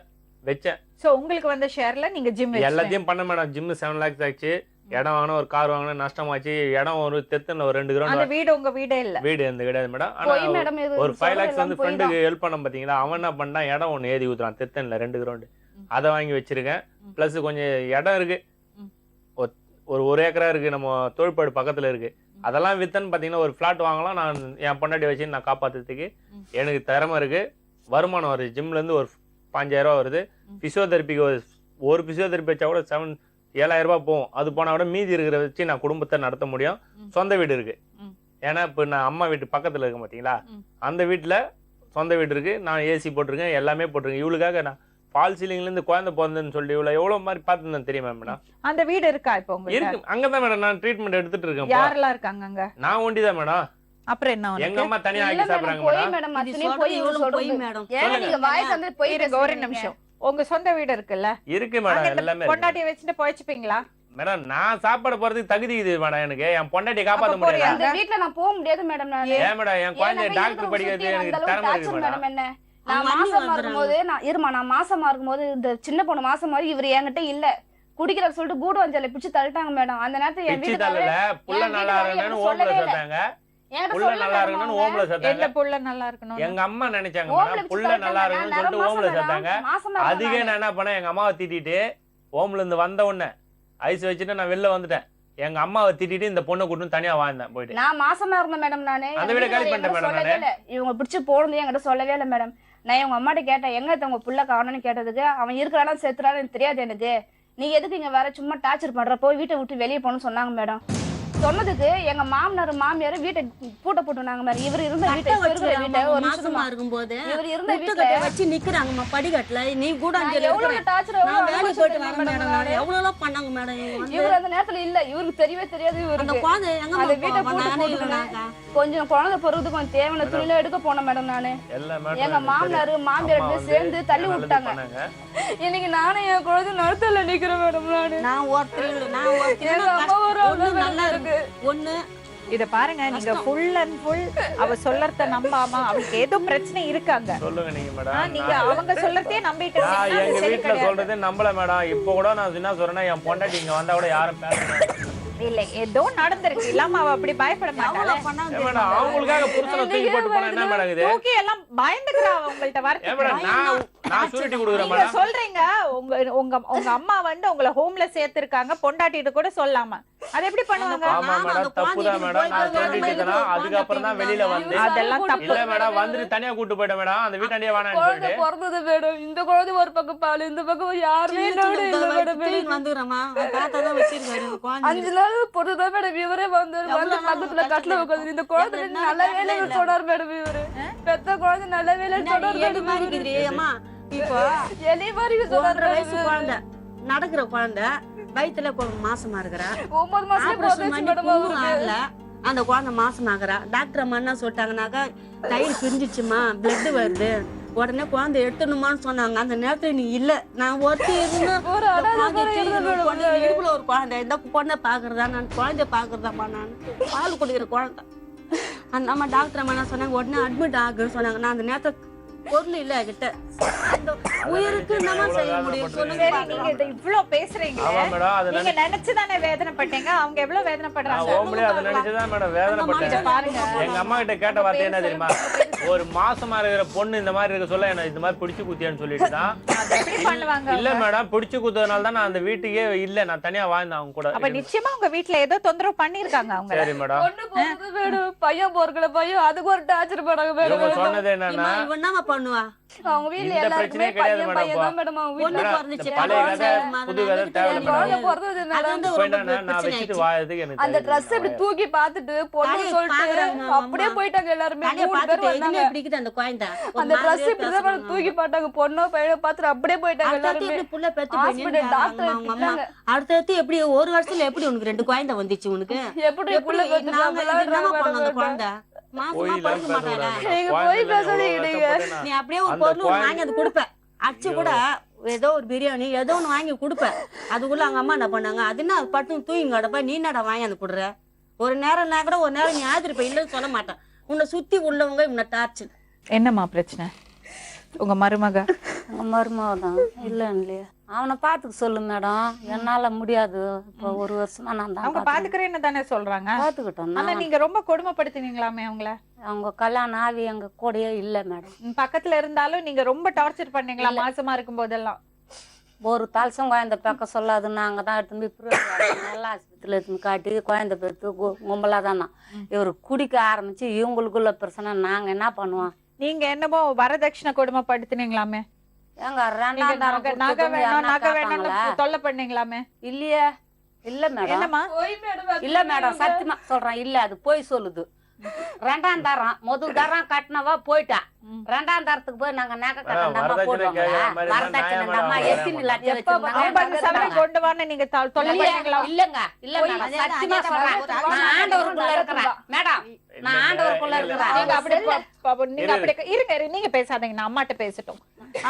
வச்சேன். சோ உங்களுக்கு வந்த ஷேர்ல நீங்க ஜிம் எல்லாத்தையும் பண்ண மேடம். ஜிம் 7 lakhs ஆச்சு. இடம் வாங்கின, ஒரு கார் வாங்கின, நஷ்டமாச்சு. இடம் ஒரு தெத்துல ஒரு 2 கிரவுண்ட். அந்த வீடு உங்க வீடே இல்ல? வீடு எந்த கிடையாது மேடம். ஆனா ஒரு 5 lakhs வந்து ஃப்ரெண்டுக்கு ஹெல்ப் பண்ண பாத்தீங்களா, அவன் என்ன பண்ணா இடம் ஒண்ணு ஏதி ஊத்துறான் தெத்தன்ல 2 கிரவுண்ட். அதை வாங்கி வச்சிருக்கேன். பிளஸ் கொஞ்சம் இடம் இருக்கு, ஒரு 1 ஏக்கரா இருக்கு, நம்ம தொழிற்பாடு பக்கத்துல இருக்கு. அதெல்லாம் வித்தன்னு பாத்தீங்கன்னா ஒரு பிளாட் வாங்கலாம். நான் என் பொண்டாட்டி வச்சு நான் காப்பாத்துறதுக்கு எனக்கு திறமை இருக்கு, வருமானம் வருது. ஜிம்ல இருந்து ஒரு 5000 ரூபா வருது. பிசியோதெரபிக்கு ஒரு பிசியோதெரபி வச்சா கூட 7,000 ரூபாய் போகும். அது போனா கூட மீதி இருக்கிற வச்சு நான் குடும்பத்தை நடத்த முடியும். சொந்த வீடு இருக்கு. ஏன்னா இப்ப நான் அம்மா வீட்டு பக்கத்துல இருக்க பாத்தீங்களா, அந்த வீட்டுல சொந்த வீடு இருக்கு, நான் ஏசி போட்டிருக்கேன், எல்லாமே போட்டிருக்கேன். இவளுக்காக நான் பால் சீலிங்லேருந்து குழந்தை பிறந்ததுன்னு சொல்லிட்டு இவ்வளோ எவ்வளோ மாதிரி பார்த்துருந்தேன் தெரியுமா மேடம்? அந்த வீடு இருக்கா இப்போ உங்களுக்கு? இருக்கு, அங்கதான் மேடம் நான் ட்ரீட்மெண்ட் எடுத்துட்டு இருக்கேன். யாரெல்லாம் இருக்காங்க அங்க? நான் ஒண்டிதான் மேடம். அப்புறம் என்ன உனக்கு? எங்க அம்மா தனியா இல்ல ஆக்கி சாப்பிடுறாங்க போய் மேடம். மேடம் இது அத்தனை போய் சொல்றது இவ்வளவு போய் சொல்றது மேடம். ஏன் நீங்க வாய்ஸ் வந்து போய் இருங்க ஒரு நிமிஷம். உங்க சொந்த வீடு இருக்குல்ல, இருக்கு மேடம், எல்லாமே இருக்கு. பொண்டாட்டியை வச்சுட்டு போயிச்சுப்பீங்களா? மேடம் நான் சாப்பாடு போறதுக்கு தகுதி இது மேடம். எனக்கு என் பொண்டாட்டியை காப்பாற்ற அப்ப போறியா? முடியாது. அந்த வீட்ல நான் போக முடியாது மேடம். நான் ஏன் மேடம் என் குழந்தை டாக்டர் படிக்கிறது எனக்கு திறமை இருக்கு மேடம். என்ன நான் மாசமா இருக்கும்போது நான் மாசமா இருக்கும்போது இந்த சின்ன பொண்ணு மாசமா இவர் என்கிட்ட இல்ல குடிக்கிற சொல்லிட்டு கூடு வஞ்சல பிடிச்சு தள்ளிட்டாங்க மேடம். அந்த நேரத்துல என் பிச்சு வீட்டுல தள்ளல, புள்ள நல்லா இருக்கணும்னு ஓம்பல சேர்த்தாங்க. புள்ள நல்லா இருக்கணும்னு ஓம்பல எந்த சேர்த்தாங்க. புள்ள நல்லா இருக்கணும்? எங்க அம்மா நினைச்சாங்க மேடம், புள்ள நல்லா இருக்கணும்னு சொல்லிட்டு ஓம்பல சேர்த்தாங்க. அதுக்கே நான் என்ன பண்ணேன், எங்க அம்மாவை திட்டிட்டு ஓம்பல இருந்து வந்த உடனே ஐஸ் வச்சுட்டு நான் வெளில வந்துட்டேன். எங்க அம்மாவை திட்டிட்டு இந்த பொண்ணை கூட்டு தனியா வாழ்ந்தேன் போயிட்டு. நான் மாசமா இருந்தேன் மேடம். நானு அந்த வீட காலி பண்ணிட்டேன் மேடம். நானு இவங்க பிடிச்சு போனது என்கிட்ட சொல்லவே இல்லை மேடம். நான் உங்க அம்மாட்ட கேட்டேன், எங்க உங்க புள்ள காணோன்னு கேட்டதுக்கு, அவன் இருக்கிறானா செத்துறான்னு எனக்கு தெரியாது எனக்கு, நீ எதுக்கு இங்க வேற சும்மா டார்ச்சர் பண்ற, போய் வீட்டை விட்டு வெளியே போகணும்னு சொன்னாங்க மேடம். சொன்னதுக்கு எங்க மாமனார் மாமியார் வீட்டை பூட்ட போட்டுனாங்க மேடம். இவர் இருந்த வீட்டை ஒரு மாசமா இருக்கும்போது இவர் இருந்த வீட்டை வச்சு நிக்கிறாங்கம்மா படிக்கட்டுல. நீ கூட அங்க எவ்வளவு டார்ச்சர் நான் வேலைக்கு போயிட்டு வரேன் மேடம். நான் எவ்வளவு பண்ணாங்க மேடம். இவர் அந்த நேரத்துல இல்ல, இவருக்கு தெரியவே தெரியாது. அந்த இவருக்கு குழந்தை எங்க அந்த வீட்டை பூட்ட போட்டுனாங்க. கொஞ்சம் குழந்தை பிறகு கொஞ்சம் தேவையான துணியில எடுக்க போனேன் மேடம். நானு எங்க மாமனாரு மாமியார் சேர்ந்து தள்ளி விட்டாங்க. இன்னைக்கு நானும் என் குழந்தை நடுத்தல நிக்கிறேன் மேடம். நான் ஒருத்தர் எங்க அம்மா ஒரு நல்லா இருக்கு ஒண்ணு. இத பாருங்க, நீங்க ஃபுல் அண்ட் ஃபுல் அவ சொல்லறத நம்பாம அவளுக்கு ஏதோ பிரச்சனை இருக்காங்க. சொல்லுங்க நீங்க மேடம். நீங்க அவங்க சொல்லறதே நம்பிட்டு நான் இருக்கீங்க. எங்க வீட்டுல சொல்றதே நம்பல மேடம். இப்போ கூட நான் என்ன சொல்றேன்னா, என் பொண்டாட்டி இங்க வந்தா கூட யாரும் பேச இல்ல, ஏதோ நடந்திருக்கு. இல்லாம அவ அப்படி பயப்பட மாட்டாளே. மேடம். அவங்களுக்காக புருஷனை தூக்கி போட்டு போனா என்ன மேடம் இது? தூக்கி எல்லாம் பயந்துக்கிறா உங்கள்ட்ட ஏன் மேடம் நான் சூரிட்டி கொடுக்குறேன் நீங்க மேடம். சொல்றீங்க உங்க உங்க உங்க அம்மா வந்து உங்களை ஹோம்ல சேர்த்திருக்காங்க, பொண்டாட்டிட்டு கூட சொல்லாம. அது எப்படி பண்ணுவாங்க? ஆமா மேடம், தப்புதான் மேடம். நான் சொல்லிட்டேன்னா அதுக்கப்புறம் தான் வெளியில வந்து அதெல்லாம் தப்பு. இல்ல மேடம், வந்துட்டு தனியா கூட்டு போயிட்டேன் மேடம். அந்த வீட்டாண்டியே வேணாம்னு சொல்லிட்டு பிறந்தது மேடம். இந்த குழந்தை ஒரு பக்கம் பால், இந்த பக்கம் யாருமே வந்துடுறமா தாத்தா தான் வச்சிருக்காரு குழந்தை. 5 நாள் பொறுத்துதான் மேடம் இவரே வந்து பக்கத்துல கட்டில உட்காந்து இந்த குழந்தை நல்ல வேலையை சொன்னார் மேடம். இவரு பெத்த குழந்தை நல்ல வேலையை சொன்னார் அம்மா. இப்போ எலி மாதிரி சொன்னார். 1.5 வயசு குழந்தை, நடக்கிற குழந்தை, வயித்துல மாசமா இருக்கிறா. 9 மாசம் ஆகல, அந்த குழந்தை மாசமாகறா. டாக்டர் அம்மா என்ன சொல்லிட்டாங்கன்னாக்கா, தயிர் பிரிஞ்சிச்சுமா, பிளட் வருது, உடனே குழந்தை எடுத்துணுமான்னு சொன்னாங்க. அந்த நேரத்துல நீ இல்ல, நான் ஒருத்தி இடுப்புல ஒரு குழந்தை, இந்த பொண்ணை பாக்குறதா, நான் குழந்தைய பாக்குறதாம்மா, நான் பால் குடிக்கிற குழந்தை. அந்த அம்மா டாக்டர் அம்மா என்ன சொன்னாங்க, உடனே அட்மிட் ஆகுன்னு சொன்னாங்க. நான் அந்த நேரத்துல பொருள் இல்ல கிட்ட, உயிருக்கு நம்ம செய்ய முடியும் சொல்லுங்க. சரி, நீங்க இத இவ்ளோ பேசுறீங்க. ஆமா மேடம். அது நீங்க நினைச்சுதானே வேதனைப்பட்டீங்க. அவங்க எவ்வளவு வேதனைப்படுறாங்க. ஓம்பளே அதை நினைச்சுதான் மேடம் வேதனைப்பட்டேன். பாருங்க, எங்க அம்மா கிட்ட கேட்ட வார்த்தை என்ன தெரியுமா? ஒரு மாசமா இருக்கிற பொண்ணு இந்த மாதிரி இருக்க சொல்ல என்ன இந்த மாதிரி பிடிச்சு குத்தியான்னு சொல்லிட்டு தான். எப்படி பண்ணுவாங்க? இல்ல மேடம், பிடிச்சு குத்ததுனால தான் நான் அந்த வீட்டுக்கே இல்ல, நான் தனியா வாழ்ந்தேன் அவங்க கூட. அப்ப நிச்சயமா உங்க வீட்ல ஏதோ தொந்தரவு பண்ணிருக்காங்க அவங்க. சரி மேடம். பொண்ணு போறது மேடம், பையன் போறக்கல பையன், அதுக்கு ஒரு டார்ச்சர் பண்றாங்க மேடம். இவங்க சொன்னது என்னன்னா, இவன் என்ன பண்ணுவா? அவங்க வீட்ல இந்த எல்லாருமே பிரச்சனையே கிடையாது பையன் மேடம். பையன் தான் மேடம். அவங்க வீட்ல மேடம், பிறந்துச்சு. இந்த பழைய கதை புது கதை தேவையில்ல குழந்தை மேடம். பிறந்தது மேடம். இப்போ என்னன்னா, நான் வச்சுட்டு வாழறதுக்கு எனக்கு அந்த ட்ரெஸ் இப்படி தூக்கி பார்த்துட்டு பொண்ணு தலையை சொல்லிட்டு பாக்குறாங்க அப்படியே அம்மா. போயிட்டாங்க எல்லாருமே. தலையை 3 பேர் பார்த்துட்டு வந்தாங்க. எதுவுமே பிடிக்குது அந்த குழந்தை. ஒரு அந்த ட்ரெஸ் மாதிரியே இப்படி தான் பேசுறாங்க. தூக்கி பார்த்தாங்க. பொண்ணோ பையனோ பார்த்துட்டு அப்படியே போயிட்டாங்க அடுத்தடுத்து எல்லாருமே. எப்படி புள்ள பெத்து ஹாஸ்பிடல் போயின்னு டாக்டர் அவங்க அம்மா. அடுத்தடுத்து எப்படி ஒரு வருஷத்துல எப்படி உனக்கு 2 குழந்தை வந்துச்சு உனக்கு? எப்படி புள்ள பெத்து நாங்க என்னமா பண்ணோம் அந்த குழந்தை? மாசமா போய் படுக்க மாட்டாளா? நீங்க போய் பேசாதீங்க நீங்க. நீ அப்படியே ஒரு பொருள் ஒண்ணு வாங்கி அது கொடுப்ப, அச்சு கூட ஏதோ ஒரு பிரியாணி ஏதோ ஒண்ணு வாங்கி கொடுப்ப. அதுக்குள்ள அவங்க அம்மா என்ன பண்ணாங்க, அது என்ன பட்டு தூங்கி கிடப்ப, நீ என்னடா வாங்கி அந்த கொடுற? ஒரு நேரம் நான் கூட ஒரு நேரம் நீ ஆதிருப்ப, இல்லைன்னு சொல்ல மாட்டேன். உன்னை சுத்தி உள்ளவங்க உன்னை டார்ச்சர். என்னம்மா பிரச்சனை? உங்க மருமக எங்கள் மருமக தான் இல்லைன்னு அவனை பார்த்துக்க சொல்லு மேடம். என்னால முடியாது. இப்போ 1 வருஷமா நான் தான் அவங்க பாத்துக்கிறேன்னு தானே சொல்றாங்க. பார்த்துக்கிட்டோம். ஆனா நீங்க ரொம்ப கொடுமைப்படுத்தினீங்களாமே அவங்கள. அவங்க கல்யாணம் ஆவி எங்க கூடயே இல்லை மேடம். பக்கத்துல இருந்தாலும் நீங்க ரொம்ப டார்ச்சர் பண்ணீங்களா மாசமா இருக்கும் போதெல்லாம்? ஒரு தலசம் குழந்தை பக்க சொல்லாது. நாங்கள் தான் எடுத்துன்னு போய் நல்ல ஆஸ்பத்திரியில் எடுத்துன்னு காட்டி குழந்தை பெற்று கும்பலாக தானா. இவர் குடிக்க ஆரம்பிச்சு இவங்களுக்குள்ள பிரச்சனை. நாங்கள் என்ன பண்ணுவோம்? நீங்க என்னமோ வரதட்சணை கொடுமைப்படுத்தினீங்களாமே. எங்க நகை வேணும்னு தொல்லை பண்ணீங்களாமே. இல்லையே. இல்ல மேடம். என்னம்மா? இல்ல மேடம், சத்தியமா சொல்றேன். இல்ல, அது போய் சொல்லுது. ரெண்டாம் தரம் முதல் தரம் கட்டினவா போயிட்டா. ரெண்டாம் தரத்துக்கு போய் நாங்க நகை கட்டணமா வரதட்சணை போடுவோங்க. கேக்குற மாதிரி வரதட்சணை நியாயமா நம்ம வராது. எத்தனை லட்சம் எப்ப வச்சிருந்தாங்க? 50 சவரம் கொண்டு வான்னு நீங்க தொல்லை பண்ணீங்களா? இல்லங்க சத்தியமா சொல்றேன். நான் ஆண்டவருக்குள்ள இருக்கிறேன் மேடம். நான் ஆண்டவருக்குள்ள இருக்கிறேன். நீங்க அப்படி நீங்க அப்படி இருங்க நீங்க பேசாதீங்க, நான் அம்மாட்ட பேசட்டும்.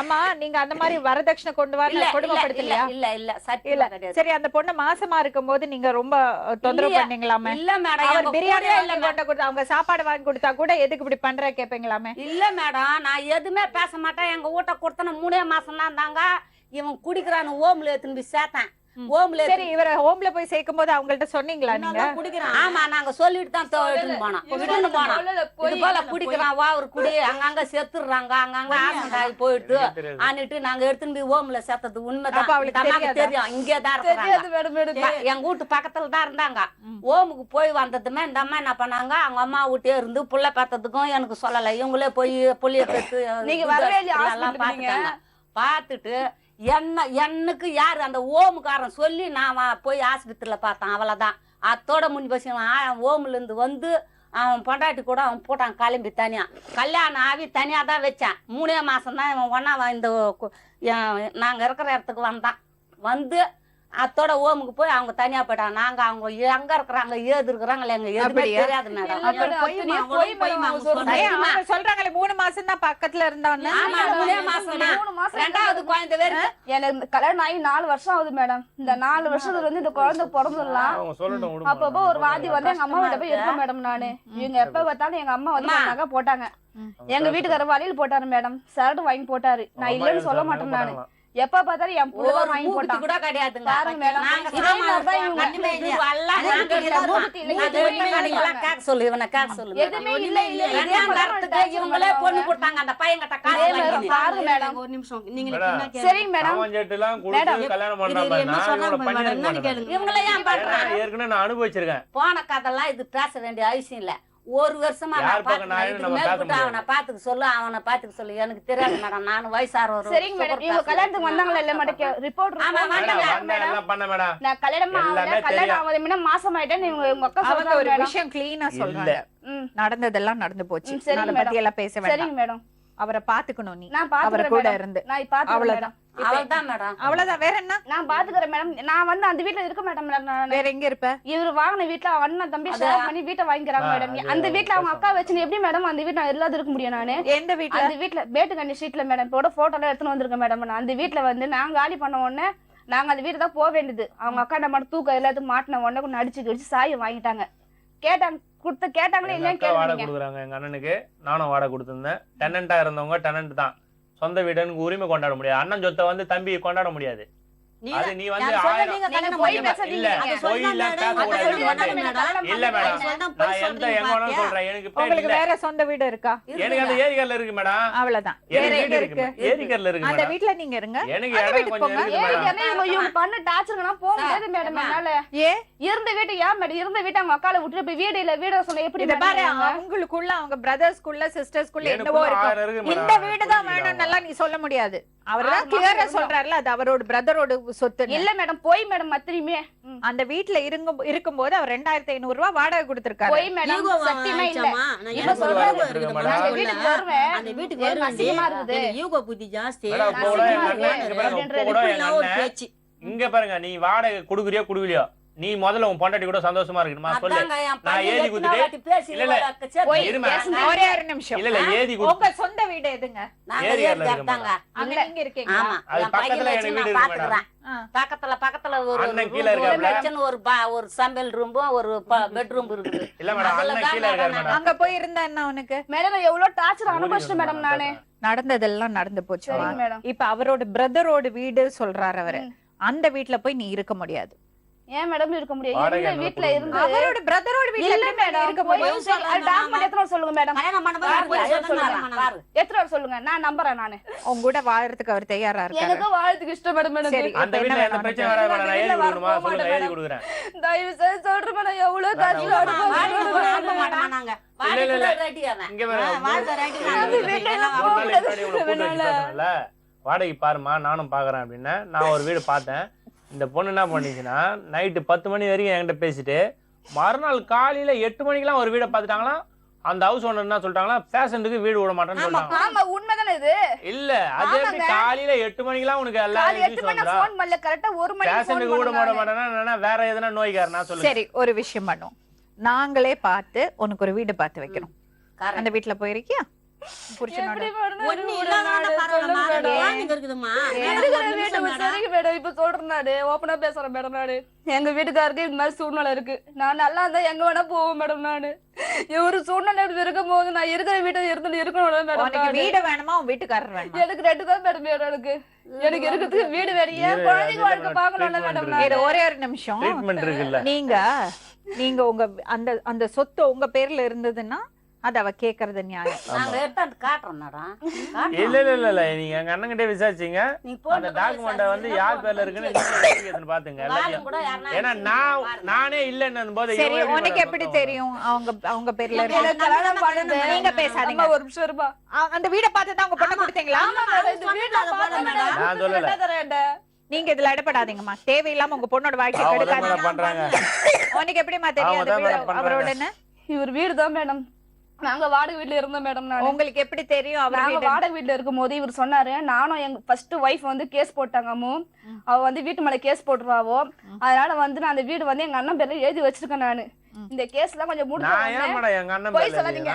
அம்மா நீங்க அந்த மாதிரி வரதட்சணை கொண்டு வர இல்ல கொடுமைப்படுத்தலையா? இல்ல சத்தியமா கிடையாது. சரி, அந்த பொண்ணு மாசமா இருக்கும்போது நீங்க ரொம்ப தொந்தரவு இல்லையா? பண்ணீங்களாமே? இல்ல மேடம், அவர் எங்க பிரியாணி கூடயே வாங்கி கொண்டு கொடுத்தா, அவங்க சாப்பாடு வாங்கி கொடுத்தா கூட எதுக்கு இப்படி பண்ற கேப்பீங்களாமே? இல்ல மேடம், நான் எதுவுமே பேச மாட்டேன். எங்க வீட்டை கொடுத்தன 3 மாசம் தான் தாங்க. இவன் குடிக்கிறான்னு ஓம்ல எடுத்துன்னு போய் சேர்த்தேன். ஓம்ல சரி, இவரை ஹோம்ல போய் சேர்க்கும் போது அவங்கள்ட்ட சொன்னீங்களா நீங்க? ஆமா, நாங்க சொல்லிட்டு தான் எடுத்துன்னு போனோம். விட்டுன்னு போனோம். இது போல குடிக்கிறான் வா ஒரு குடி, அங்கங்க செத்துடுறாங்க, அங்கங்க ஆக்சிடென்ட் ஆகி போயிட்டு ஆனிட்டு நாங்க எடுத்துன்னு போய் ஓம்ல சேர்த்தது உண்மைதான். அப்ப அவளுக்கு இந்த அம்மாக்கு தெரியாதா? தெரியும், இங்கே தான் இருக்கிறாங்க. எங்க வீட்டு பக்கத்துல தான் இருந்தாங்க. ஓமுக்கு போய் வந்ததுமே இந்த அம்மா என்ன பண்ணாங்க, அவங்க அம்மா வீட்டே இருந்து புள்ள பார்த்ததுக்கும் எனக்கு சொல்லலை. இவங்களே போய் புள்ளிய பெற்று நீங்க வரவே இல்லையா எல்லாம் ஹாஸ்பிட்டலுக்கு? பார்த்துட்டாங்க. பார்த்துட்டு எனக்கு யாரு அந்த ஓமுக்காரன் சொல்லி நான் போய் ஆஸ்பத்திரியில பார்த்தேன். அவ்வளவுதான். அத்தோட முடிஞ்சு போச்சு. ஓமுல இருந்து வந்து அவன் பொண்டாட்டி கூட அவன் போட்டான் கிளம்பி தனியா. கல்யாணம் ஆகி தனியா தான் வச்சான். 3 மாசம் தான் இவன் ஒன்னா இந்த நாங்க இருக்கிற இடத்துக்கு வந்தான். வந்து அத்தோட ஓமுக்கு போய் அவங்க தனியா போயிட்டாங்க. நாங்க அவங்க எங்க இருக்கிறாங்க ஏது இருக்கிறாங்க எங்க எதுவுமே தெரியாது மேடம். அவங்க சொல்றாங்களே 3 மாசம் தான் பக்கத்துல இருந்தான்னு. ஆமா, 3 மாசம் தான். 3 மாசம் 2வது குழந்தை வேறு. எனக்கு கல்யாணம் ஆகி 4 வருஷம் ஆகுது மேடம். இந்த 4 வருஷத்துல வந்து இந்த குழந்தை பிறந்துடலாம். அவங்க சொல்லட்டும், விடுமா. அப்பப்போ ஒரு வாதி வந்து எங்க அம்மா வீட்ட போய் இருப்பேன் மேடம். நானு இவங்க எப்ப பார்த்தாலும் எங்க அம்மா வந்து நகை போட்டாங்க. எங்க வீட்டுக்காரர் வழியில் போட்டாரு மேடம். சரடு வாங்கி போட்டாரு. நான் இல்லன்னு சொல்ல மாட்டேன். நானு எப்ப பார்த்தாலும் என் புள்ள ஒரு வாங்கி மூக்குத்தி போட்டான். கூட கிடையாதுங்க. பாருங்க மேடம், நாங்க இதே சாமான் மாதிரிதான் இவங்க கட்டுமே இல்ல. எல்லாம் நாங்க எடுத்துறோம். மூக்குத்தி இல்ல, அது எதுவுமே வீட்டுக்காரங்களாம் கேட்க சொல்லு, இவனை கேட்க சொல்லு. எதுவுமே இல்ல இல்ல இதே ரெண்டாம் தரத்துக்கு இவங்களே பொண்ணு கொடுத்தாங்க. அந்த பையன்கிட்ட காசு வாங்கி. பாருங்க மேடம். ஒரு நிமிஷம் நீங்க மேடம், என்ன சரிங்க மேடம். சாமான்ஜெட்டுலாம் கொடுத்து கல்யாணம் பண்றாங்க. நான் இவங்கள பண்ணிருக்க மாட்டேன். இவங்களே ஏன் பண்றாங்க? ஏற்கனவே நான் அனுபவிச்சிருக்கேன். போன கதெல்லாம் இது பேச வேண்டிய அவசியம் இல்ல. ஒரு வருஷமா யார் நான் பக்கம் நான் பாத்துக்கிட்டு நம்ம மேற்கொண்டு பேச முடியாது. அவனை பாத்துக்க சொல்லு, அவனை பாத்துக்க சொல்லு. எனக்கு தெரியாது மேடம். நான் வயசானவர். சரிங்க மேடம். இவங்க கல்யாணத்துக்கு வந்தாங்களா இல்ல மாட்டேன் ரிப்போர்ட் ஆமா, மேடம், வந்தாங்க. வந்தேன், எல்லாம் பண்ண மேடம். நான் கல்யாணம் எல்லாமே ஆகல, கல்யாணம் தெரியும். ஆகாத முன்ன மாசம் ஆயிட்டேன். உங்க அக்கா அவங்க சொல்றாங்க ஒரு மேடம். விஷயம் கிளீனா இல்ல. சொல்றாங்க. ம். நடந்ததெல்லாம் நடந்து போச்சு. சரிங்க அதை மேடம். பத்தி எல்லாம் பேச வேண்டாம். சரிங்க மேடம். அவரை பாத்துக்கணும் நீ. நான் அவரை பாத்துக்கிறேன் கூட மேடம். இருந்து. நான் பாத்துக்கிறேன் அவ்வளவுதான். மேடம். அவள்தான் மேடம். அவ்வளவுதான். வேற என்ன? நான் பாத்துக்கிறேன் மேடம். நான் வந்து அந்த வீட்ல இருக்க மாட்டேன் மேடம். நான் வேற எங்க இருப்ப? இவரு வாங்கின வீட்ல அண்ணன் தம்பி ஷேர் பண்ணி வீட்டை வாங்கிக்கிறாங்க மேடம். அந்த வீட்ல அவங்க அக்கா வச்சு எப்படி மேடம் அந்த வீட்ல எல்லாரும் இருக்க முடியும்? நானு எந்த வீட்ல? அந்த வீட்ல பேட்டுக்கண்ணி ஸ்ட்ரீட்ல மேடம். இப்போட போட்டோ எல்லாம் எடுத்துன்னு வந்திருக்கேன் மேடம். நான் அந்த வீட்ல வந்து நாங்க காலி பண்ண உடனே நாங்க அந்த வீட்டு தான் போக வேண்டியது. அவங்க அக்கா நம்ம தூக்கம் எல்லாத்தையும் மாட்டின உடனே கொஞ்சம் அடிச்சு கடிச்சு சாயம் வாங்கிட்டாங்க. கேட்டாங்களே எங்க இல்லைன்னு அக்கா வாடகை கேளுங்க. கொடுக்குறாங்க எங்க அண்ணனுக்கு. நானும் வாடகை கொடுத்திருந்தேன். டெனண்டா இருந்தவங்க டெனண்ட் தான். சொந்த வீடுன்னு உரிமை கொண்டாட முடியாது. அண்ணன் சொத்தை வந்து தம்பி கொண்டாட முடியாது. அது நீ வந்து நான் சொல்ல 1000 நீங்க நீங்க கல்யாணம் போய் பண்ணி- பேசாதீங்க. இல்ல, அது போய் இல்ல, சொன்னா பேச மேடம், கூடாது. அது சொல்லி இல்ல மேடம். இல்ல மேடம், சொல்றேன், போய் நான் எந்த சொல்றீங்க எங்க வேணாலும் பாத்தியா? சொல்றேன். எனக்கு பேர் உங்களுக்கு இல்ல. வேற சொந்த வீடு இருக்கா? எனக்கு அந்த ஏரியால இருக்கு மேடம். அவ்வளவுதான். வேற எனக்கு எங்க வீடு இருக்கு? இருக்கு. ஏரியால இருக்கு அந்த மேடம். வீட்ல நீங்க இருங்க. எனக்கு அந்த இடம் வீட்டுக்கு கொஞ்சம் போங்க. இருக்கு மேடம். ஏன் இவங்க பண்ண டார்ச்சர்னா போக முடியாது மேடம். என்னால ஏ இருந்த வீட்டு ஏன் மேடம் இருந்த வீட்டு அவங்க அக்கால விட்டுட்டு போய் வீடு இல்ல வீடு சொல்ல எப்படி இத பாரு, மேடம்? அவங்களுக்குள்ள அவங்க பிரதர்ஸ்குள்ள சிஸ்டர்ஸ்குள்ள என்னவோ எனக்குள்ள 1000 இருக்கும். இருக்கு இந்த மேடம். வீடு தான் வேணும்னு எல்லாம் நீ சொல்ல முடியாது. அவர்தான் கிளியரா சொல்றாருல, அது அவரோட பிரதரோட சொத்து. இல்ல மேடம் போய் மேடம் மத்திரியுமே அந்த வீட்ல இருக்கும்போது அவர் 2500 ரூபாய் வாடகை கொடுத்திருக்காரு. போய் மேடம் ஈகோ சத்தியமா இல்ல. ஆயிடுச்சாமா? நான் இப்ப எனக்கு சொல்றாரு. ஈகோ இருக்குது மேடம். மேடம். அந்த வீட்டுக்கு வருவேன். அந்த வீட்டுக்கு எனக்கு வருவேன். அசிங்கமா இருக்குது. எனக்கு ஈகோ புத்தி ஜாஸ்தி. மேடம், இப்போ கூட எங்க அண்ணன் இங்க பாருங்க, இப்போ கூட எங்க இப்படிலாம் ஒரு அண்ணன் பேச்சு. இங்க பாருங்க, நீ வாடகை குடுக்குறியோ குடுக்கலையோ, நீ முதல்ல உன் பொண்டாட்டி கூட சந்தோஷமா இருக்கணுமா சொல்லு. அதாங்க என் நான் பையன் ஏதி எத்தனை குடுத்துட்டு வாட்டி பேசி இல்ல, இல்ல. இவளை சேர்த்து போய் இருமா. பேசுங்க. ஒரே ஒரு நிமிஷம். இல்ல இல்ல ஏதி குடு. உங்க சொந்த வீடு எதுங்க? நாங்க ஏரியால ஏறி இருக்கு தாங்க. அங்க நீங்க இருக்கீங்க. ஆமா, அது என் பையனை பக்கத்துல வச்சு எனக்கு நான் வீடு இருக்கு பாத்துக்கிறேன். பக்கத்துல ஒரு அண்ணன் கீழ room, இருக்காப்ல. ஒரு kitchen, ஒரு சமையல் ரூமும் ஒரு பெட்ரூம் இருக்குது. இல்ல மேடம், அதுல அண்ணன் தான் கீழ இருக்காரு மேடம். அங்க போய் இருந்தா என்ன உனக்கு? மேடம் நான் எவ்வளவு டார்ச்சர் அனுபவிச்சிட்டேன் மேடம் நானு. நடந்ததெல்லாம் நடந்து போச்சு. சரிங்க மேடம். இப்ப அவரோட பிரதரோட வீடு சொல்றாரு அவரு. அந்த வீட்ல போய் நீ இருக்க முடியாது. ஏன் மேடம் இருக்க முடியும்? வாடகை இருந்த என்ன வீட்ல கொடுங்க? இருந்து அவரோட பிரதரோட வீட்ல இல்ல எப்படி மேடம் இருக்க போய் முடியும்? டாக்குமெண்ட் எத்தனை சொல்லுங்க மேடம். கல்யாணம் பண்ணும்போது பாரு, போய் எத்தனை சொல்லுங்க வரும், மேடம். பாரு. எத்தனை சொல்லுங்க நான் நம்புறேன் நானு. உங்க கூட வாழறதுக்கு அவர் தயாரா இருக்காரு. எனக்கு வாழ்த்துக்கு இஷ்டம் மேடம். சரி, அந்த இப்ப என்ன வீட்ல எந்த வேணும் பிரச்சனை உனக்கு? வராது மேடம். நான் ஏதி வீட்ல கொடுக்கணுமா வரப்போ சொல்லுங்க, மாட்டேன் ஏதி கொடுக்குறேன். தயவு செய்து சொல்றேன் மேடம் எவ்வளவு டார்ச்சர் வாழ்க்கை அனுபவிச்சிட்டேன் மாட்டோமா நாங்க? இல்ல, இல்ல, இல்ல. வாடகை ready அவன். இங்க பாருங்க, வாழ்க்கை ரைட்டு ஒரு நாளைக்கு முன்னாடி இவ்வளவு கூட்டு வச்சு பேசணும்ல. வாடகை பாருமா, நானும் பாக்குறேன் அப்படின்னு நான் ஒரு வீடு பார்த்தேன். இந்த பொண்ணு என்ன பண்ணிச்சுன்னா, நைட்டு 10 மணி வரைக்கும் என்கிட்ட பேசிட்டு மறுநாள் காலையில 8 மணிக்கெல்லாம் ஒரு வீடை பார்த்துட்டாங்களாம். அந்த ஹவுஸ் ஓனர் என்ன சொல்லிட்டாங்களா, பேஷண்ட்டுக்கு வீடு விட மாட்டேன்னு சொல்றாங்க. ஆமா உண்மைதானே இது? இல்ல அது எப்படி காலையில 8 மணிக்கெல்லாம் உனக்கு எல்லா காலை 8 மணி நான் ஃபோன் பண்ணல, கரெக்ட்டா 1 மணிக்கு ஃபோன் பேஷண்ட்டுக்கு விட மாட்டேன்னா வேற எதனா நோய்க்காரனா சொல்லுங்க. சரி ஒரு விஷயம் பண்ணும், நாங்களே பார்த்து உனக்கு ஒரு வீடு பார்த்து வைக்கிறோம். அந்த வீட்டுல போயிருக்கியா புருஷனோட? ஒண்ணு இல்லாதவன பரவாயில்ல குழந்தைங்க இருக்குதுமா. சரிங்க மேடம், இப்ப சொல்றேன் நானு ஓப்பனா பேசுறேன் மேடம். நானு எங்க வீட்டுக்காருக்கு இந்த மாதிரி சூழ்நிலை இருக்கு. நான் நல்லா இருந்தா எங்க வேணா போவேன் மேடம். நானு ஒரு சூழ்நிலை இருக்கும் போது நான் இருக்கிற வீட்டை இருக்கணும் மேடம். உனக்கு வீடு வேணுமா உன் வீட்டுக்காரர் வேணுமா? எனக்கு 2 தான் மேடம் வேணும். எனக்கு இருக்கிறதுக்கு வீடு வேணும். ஏன் குழந்தைங்க வாழ்க்கை பார்க்கணும்ல மேடம். இது ஒரே ஒரு நிமிஷம். ட்ரீட்மெண்ட் இருக்குல்ல. நீங்க உங்க அந்த சொத்து உங்க பேர்ல இருந்ததுன்னா அது அவ கேக்குறது நியாயம். நாங்க எடுத்து காட்டுறோம் மேடம். இல்ல நீங்க எங்க அண்ணன் கிட்டே விசாரிச்சீங்க. அந்த டாக்குமெண்ட வந்து யார் பேர்ல இருக்குன்னு பாத்துங்க எல்லாத்தையும். ஏன்னா நானே இல்லன்னு போது சரி உனக்கு எப்படி தெரியும் அவங்க பேர்ல இருக்கு? நீங்க பேசாதீங்க ஒரு நிமிஷம் இருப்பா. அந்த வீட பார்த்து தான் உங்க பொண்ணு கொடுத்தீங்களா? நான் சொல்லல. நீங்க இதுல இடப்படாதீங்கம்மா, தேவையில்லாம உங்க பொண்ணோட வாழ்க்கை கெடுக்காதீங்க. பண்றாங்க. உனக்கு எப்படிமா தெரியும் அந்த வீடு அவரோட? இவர் வீடு தான் மேடம். நாங்க வாடகை வீட்டுல இருந்தோம் மேடம். உங்களுக்கு எப்படி தெரியும் அவர் நாங்க வாடகை வீட்டுல இருக்கும் போது இவர் சொன்னாரு, நானும் எங்க ஃபர்ஸ்ட் ஒய்ஃப் வந்து கேஸ் போட்டாங்க. அவ வந்து வீட்டு மேல கேஸ் போட்டுருவாவோ, அதனால வந்து நான் அந்த வீடு வந்து எங்க அண்ணன் பேர்ல எழுதி வச்சிருக்கேன். நானு இந்த கேஸ் எல்லாம் கொஞ்சம் முடிச்சு போய் சொல்லாதீங்க.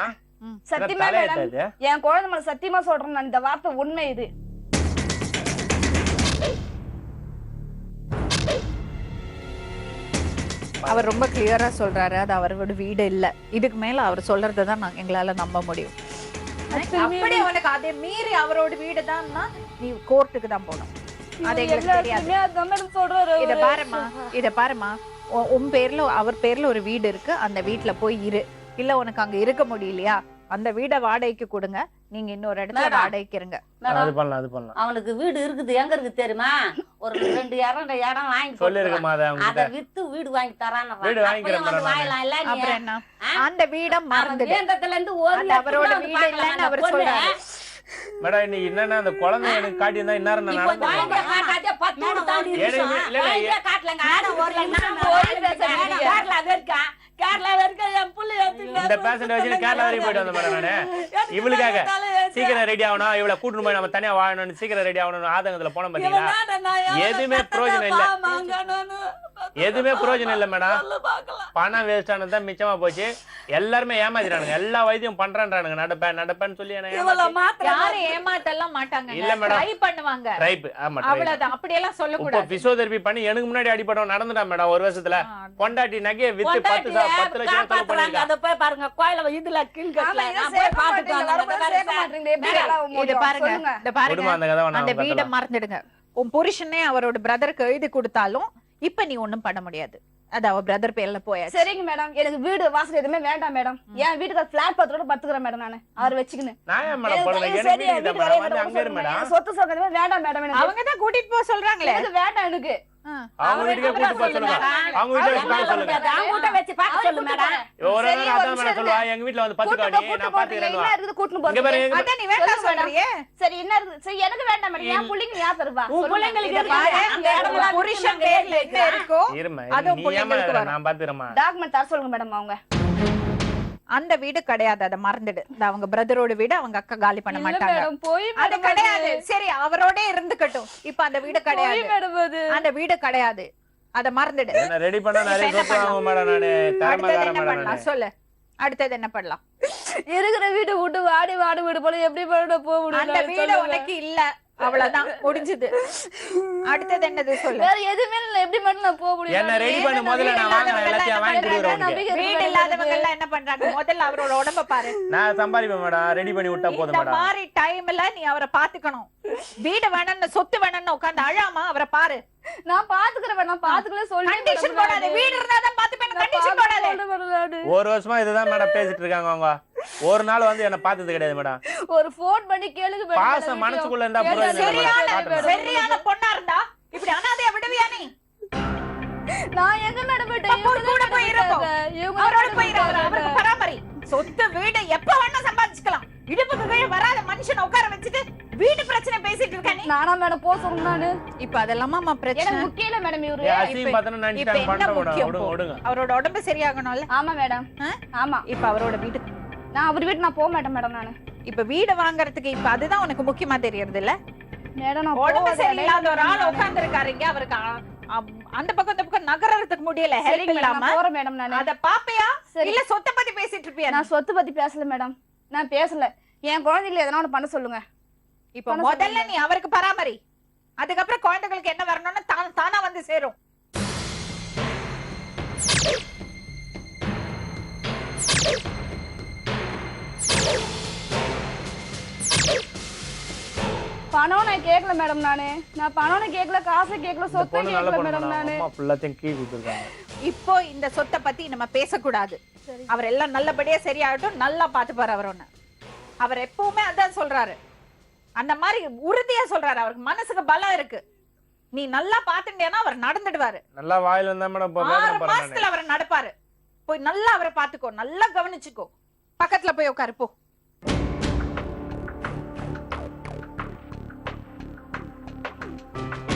சத்தியமா மேடம், என் குழந்தை மேல சத்தியமா சொல்றேன் நான், இந்த வார்த்தை உண்மை. இது அவர் ரொம்ப கிளியரா சொல்றாரு, அது அவரோட வீடு இல்ல. இதுக்கு மேல அவர் சொல்றதான் எங்களால நம்ப முடியும். அப்படி உனக்கு அதை மீறி அவரோட வீடு தான்னா நீ கோர்ட்டுக்கு தான் போகணும். அது எங்களுக்கு தெரியாது. இத பாருமா, உன் பேர்ல அவர் பேர்ல ஒரு வீடு இருக்கு, அந்த வீட்டுல போய் இரு. இல்ல உனக்கு அங்க இருக்க முடியலையா, அந்த வீட வாடகைக்கு கொடுங்க, நீங்க இன்னொரு இடத்துல வாடகைக்கு இருங்க. அவனுக்கு வீடு இருக்குது, எங்க இருக்கு தெரியுமா? ஒரு 2 இடம் வாங்கி சொல்லிருக்கமா, அத வித்து வீடு வாங்கி தரான. அப்புறம் என்ன, அந்த வீட மறந்துடு. இருந்து அவரோட வீடு இல்லன்னு அவர் சொல்றாரு. மேடம் இன்னைக்கு என்னன்னா அந்த குழந்தை எனக்கு காட்டி இருந்தா இன்னாரம் நான் இந்த பேஷண்ட் வச்சு கேரளா வரைக்கும் போயிட்டு வந்தேன் மேடம். நானு இவளுக்காக சீக்கிரம் ரெடி ஆகணும், இவளை கூட்டிட்டு போய் நம்ம தனியா வாழணும்னு சீக்கிரம் ரெடி ஆகணும்னு ஆதங்கத்துல போன பாத்தீங்களா? எதுவுமே பிரயோஜனம் இல்ல, எதுவுமே பிரயோஜனம் இல்ல மேடம். பணம் வேஸ்ட் ஆனதுதான் மிச்சமா போச்சு. எல்லாருமே ஏமாத்திட்டானுங்க, எல்லா வைத்தியம் பண்றான்றானுங்க. நடப்பேன்னு சொல்லி யாரும் ஏமாத்தலாம் மாட்டாங்க. இல்ல மேடம், ட்ரை பண்ணுவாங்க. ரைப் ஆமா அவ்வளவுதான், அப்படி எல்லாம் சொல்ல கூடாது. பிசியோதெரபி பண்ணி எனக்கு முன்னாடி அடிபடம் நடந்துட்டா மேடம். ஒரு வருஷத்துல பொண்டாட்டி நகையை வித்து 10 லட்சம் செலவு பண்ணிருக்காங்க. அத போய் பாருங்க, கோயில இதுல கில்கட்ல நான் போய் பாத்துட்டு இது பாருங்க, அந்த வீட மறந்துடுங்க. உன் புருஷனே அவரோட பிரதருக்கு எழுதி கொடுத்தாலும் இப்ப நீ ஒண்ணும் பண்ண முடியாது. அது அவ பிரதர் பேர்ல போயாச்சு. சரிங்க மேடம், எனக்கு வீடு வாசல் எதுவுமே வேண்டாம் மேடம். என் வீட்டுக்கு பிளாட் பத்திரோட பத்துக்கிறேன் மேடம். நானு அவர் வச்சுக்கின்னு சொத்து சொந்தமே வேண்டாம் மேடம். அவங்கதான் கூட்டிட்டு போக சொல்றாங்களே, வேண்டாம் எனக்கு. அவங்க வீட்டுக்கே கூட்டிட்டு போக சொல்லுங்க. அவங்க வீட்டுல வச்சு பார்க்க சொல்லுங்க. அவங்க வீட்டை வச்சு பார்க்க சொல்லு மேடம். ஒரு நாள் அதான் மேடம் சொல்லுவா, எங்க வீட்ல வந்து 10 காணி நான் பாத்துக்கிறேன். என்ன இருக்குது கூட்டிட்டு போறீங்க? அத நீ வேண்டாம் சொல்றியே. சரி என்ன இருக்குது? சரி எனக்கு வேண்டாம் மேடம். என் புள்ளைங்க யார் தருவா? உன் புள்ளைங்களுக்கு பாரு, அந்த இடத்துல புருஷன் பேர்ல என்ன இருக்கோ அது புள்ளைங்களுக்கு வரும். நான் பாத்துறேன்மா. டாக்குமெண்ட் தர சொல்லுங்க மேடம். அவங்க அந்த வீடு கிடையாது, அத மறந்துடு. அவங்க பிரதரோட வீடு அவங்க அக்கா காலி பண்ண மாட்டாங்க. அது கிடையாது. சரி அவரோட இருந்துக்கட்டும். இப்ப அந்த வீடு கிடையாது, அந்த வீடு கிடையாது, அத மறந்துடு. என்ன ரெடி பண்ணா நிறைய சொத்து வாங்குவேன் மேடம். நானு தரமாகார மேடம். சொல்லு அடுத்தது என்ன பண்ணலாம்? இருக்கிற வீடு விட்டு வாடி வீடு போல எப்படி போக முடியும்? அந்த வீடு உனக்கு இல்ல, அவ்வளவுதான் முடிஞ்சது. அடுத்தது என்னது சொல்லு? வேற எதுவுமே இல்ல, எப்படி மட்டும் நான் போக முடியும்? என்ன ரெடி பண்ணு முதல்ல, நான் வாங்குறேன் எல்லாத்தையும் வாங்கி கொடுக்குறேன். வீடு இல்லாதவங்க எல்லாம் என்ன பண்றாங்க? முதல்ல அவரோட உடம்ப பாரு. நான் சம்பாதிப்பேன் மேடம், ரெடி பண்ணி விட்டா போதும் மேடம். இந்த மாதிரி டைம்ல நீ அவரை பாத்துக்கணும். வீடு வேணும்னு சொத்து வேணும்னு உட்கார்ந்து அழாமா அவரை பாரு. நான் பாத்துக்கிறேன், நான் பாத்துக்கல சொல்லி கண்டிஷன் போடாத. வீடு இருந்தா தான் பாத்துப்பேன், கண்டிஷன் போடாத. ஒரு வருஷமா இதுதான் மேடம் பேசிட்டு இருக்காங்க அவங்க. ஒரு நாள் வந்து என்ன பார்த்தது கிடையாது மேடம். ஒரு ஃபோன் பண்ணி கேளுங்க மேடம். பாசம் மனசுக்குள்ள இருந்தா சரியான பொண்ணா இருந்தா இப்படி அனாதையா விடுவியா நீ? நான் எங்க மேடம் விட்டேன்? கூட போய் இருப்போம், அவரோட போய் அவருக்கு பராமரி. சொத்து வீடு எப்ப வேணா சம்பாதிச்சுக்கலாம். இடுப்புக்கு கீழே வராத மனுஷன் உட்கார வச்சுட்டு வீடு பிரச்சனை பேசிட்டு இருக்க நீ. நானா மேடம் போ சொல்றேன் நானு. இப்ப அதெல்லாமா பிரச்சனை எனக்கு முக்கியம் இல்ல மேடம். இவரு அசிம் பார்த்தன நினைச்சிட்டாங்க பண்றோம். ஓடுங்க. அவரோட உடம்பு சரியாகணும்ல. ஆமா மேடம். ஆமா. இப்ப அவரோட வீடு நான் அவர் வீட்டு நான் போக மாட்டேன் மேடம் நான். இப்ப வீடு வாங்குறதுக்கு இப்ப அதுதான் உனக்கு முக்கியமா தெரியறது இல்ல? மேடம் நான் உடம்பு போகாத சரியில்லாத ஒரு ஆள் மேடம். உட்கார்ந்து இருக்காருங்க, அவருக்கு அந்த பக்கம் இந்த பக்கம் நகரறதுக்கு முடியல, ஹெல்ப் சரிங்க மேடம், இல்லாம. நான் போறேன் மேடம் நான். அத பாப்பியா சரி. இல்ல சொத்தை பத்தி பேசிட்டு இருப்பியா? நான் சொத்து பத்தி பேசல மேடம், நான் பேசல. என் குழந்தைகளை எதனா ஒண்ணு பண்ண சொல்லுங்க. இப்ப முதல்ல நீ அவருக்கு பராமரி, அதுக்கப்புறம் குழந்தைகளுக்கு என்ன வரணும்னு தானா வந்து சேரும். பணம் நான் கேட்கல மேடம் நானு. நான் பணம் கேட்கல, காசு கேட்கல, இந்த சொத்து பொண்ணு நல்ல கேட்கல பொண்ணு மேடம் மேடம். நானு. அம்மா ஃபுல்லாத்தையும் கீ கொடுத்துருக்காங்க. இப்போ இந்த சொத்தை பத்தி நம்ம பேசக்கூடாது. அவர் எல்லாம் நல்லபடியா சரியாகட்டும், நல்லா பாத்துப்பாரு அவர். ஒண்ணு அவர் எப்பவுமே அதான் சொல்றாரு, அந்த மாதிரி உறுதியா சொல்றாரு. அவருக்கு மனசுக்கு பலம் இருக்கு. நீ நல்லா பாத்துட்டேன்னா அவர் நடந்துடுவாரு. நல்லா வாயில இருந்தா மேடம் 6 மாசத்துல அவர் நடப்பாரு. போய் நல்லா அவரை பாத்துக்கோ, நல்லா கவனிச்சுக்கோ. பக்கத்துல போய் உட்காரு போ.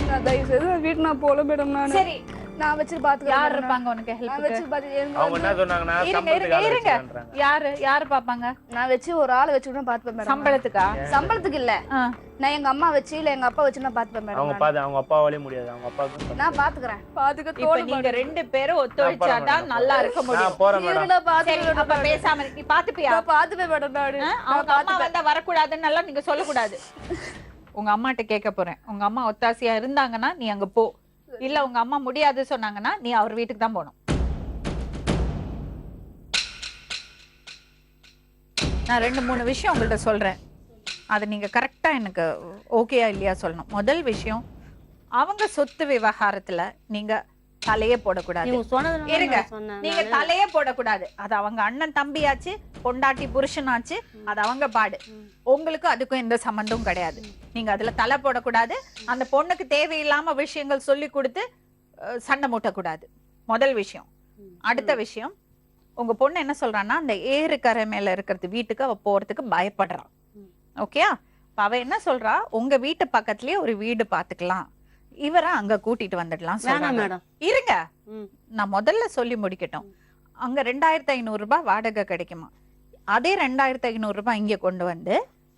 நான் தயவு செய்து வீட்டு நான் போல மேடம் நானு. சரி, நான் வச்சு பாத்துக்கிறேன். யார் இருப்பாங்க உனக்கு நான் ஹெல்ப்? வச்சு பாத்து அவங்க என்ன சொன்னாங்கன்னா இருங்க சம்பளத்துக்கு ஆளு இருங்க, வச்சுக்கன்றாங்க. யாரு பாப்பாங்க? நான் வச்சு ஒரு ஆளை வச்சு கூட பாத்துப்பேன் மேடம். சம்பளத்துக்கா? சம்பளத்துக்கு இல்ல, ஆ. நான் எங்க அம்மா வச்சு இல்ல எங்க அப்பா வச்சு நான் பாத்துப்பேன் மேடம் அவங்க நானு. பாத்து அவங்க அப்பாவாலே முடியாது. அவங்க அப்பாவுக்கு நான் பாத்துக்கிறேன். பாத்துக்க இப்ப தோணு நீங்க 2 பேரும் ஒத்துழைச்சாதான் நல்லா இருக்க முடியும். நான் போறேன் மேடம். நான் சரி, பாத்துக்கிறேன். அப்ப பேசாம இரு. நீ பாத்துப்பியா? நான் பாத்துப்பேன் மேடம் நானு. அவங்க அம்மா வந்தா வரக்கூடாதுன்னு எல்லாம் நீங்க சொல்லக்கூடாது. உங்க அம்மாட்ட கேட்க போறேன். உங்க அம்மா ஒத்தாசையா இருந்தாங்கன்னா நீ அங்க போ. இல்ல உங்க அம்மா முடியாது சொன்னாங்கன்னா நீ அவர் வீட்டுக்கு தான் போகணும். நான் 2-3 விஷயம் உங்கள்ட்ட சொல்றேன். அது நீங்க கரெக்டா எனக்கு ஓகேயா இல்லையா சொல்லணும். முதல் விஷயம், அவங்க சொத்து விவகாரத்துல நீங்க தலையே போடக்கூடாது. இவங்க சொன்னதுனால இருங்க, நான் சொன்னேன். நீங்க தலையே போடக்கூடாது. அது அவங்க அண்ணன் தம்பியாச்சு, பொண்டாட்டி புருஷனாச்சு, அது அவங்க பாடு. உங்களுக்கு அதுக்கும் எந்த சம்பந்தமும் கிடையாது. நீங்க அதுல தலை போடக்கூடாது. அந்த பொண்ணுக்கு தேவையில்லாம விஷயங்கள் சொல்லி கொடுத்து சண்டை மூட்டக்கூடாது. முதல் விஷயம். அடுத்த விஷயம், உங்க பொண்ணு என்ன சொல்றான்னா, அந்த ஏறு கரை மேல இருக்கிறது வீட்டுக்கு அவ போறதுக்கு பயப்படுறான். ஓகேயா? அவ என்ன சொல்றா, உங்க வீட்டு பக்கத்துலயே ஒரு வீடு பாத்துக்கலாம், இவரை அங்க கூட்டிட்டு வந்துடலாம் வேணாம் சொல்றாங்க. மேடம். இருங்க, ம். நான் முதல்ல சொல்லி முடிக்கட்டும். அங்க 2500 ரூபாய் வாடகை கிடைக்குமா, அதே 2500 ரூபாய் இங்க கொண்டு வந்து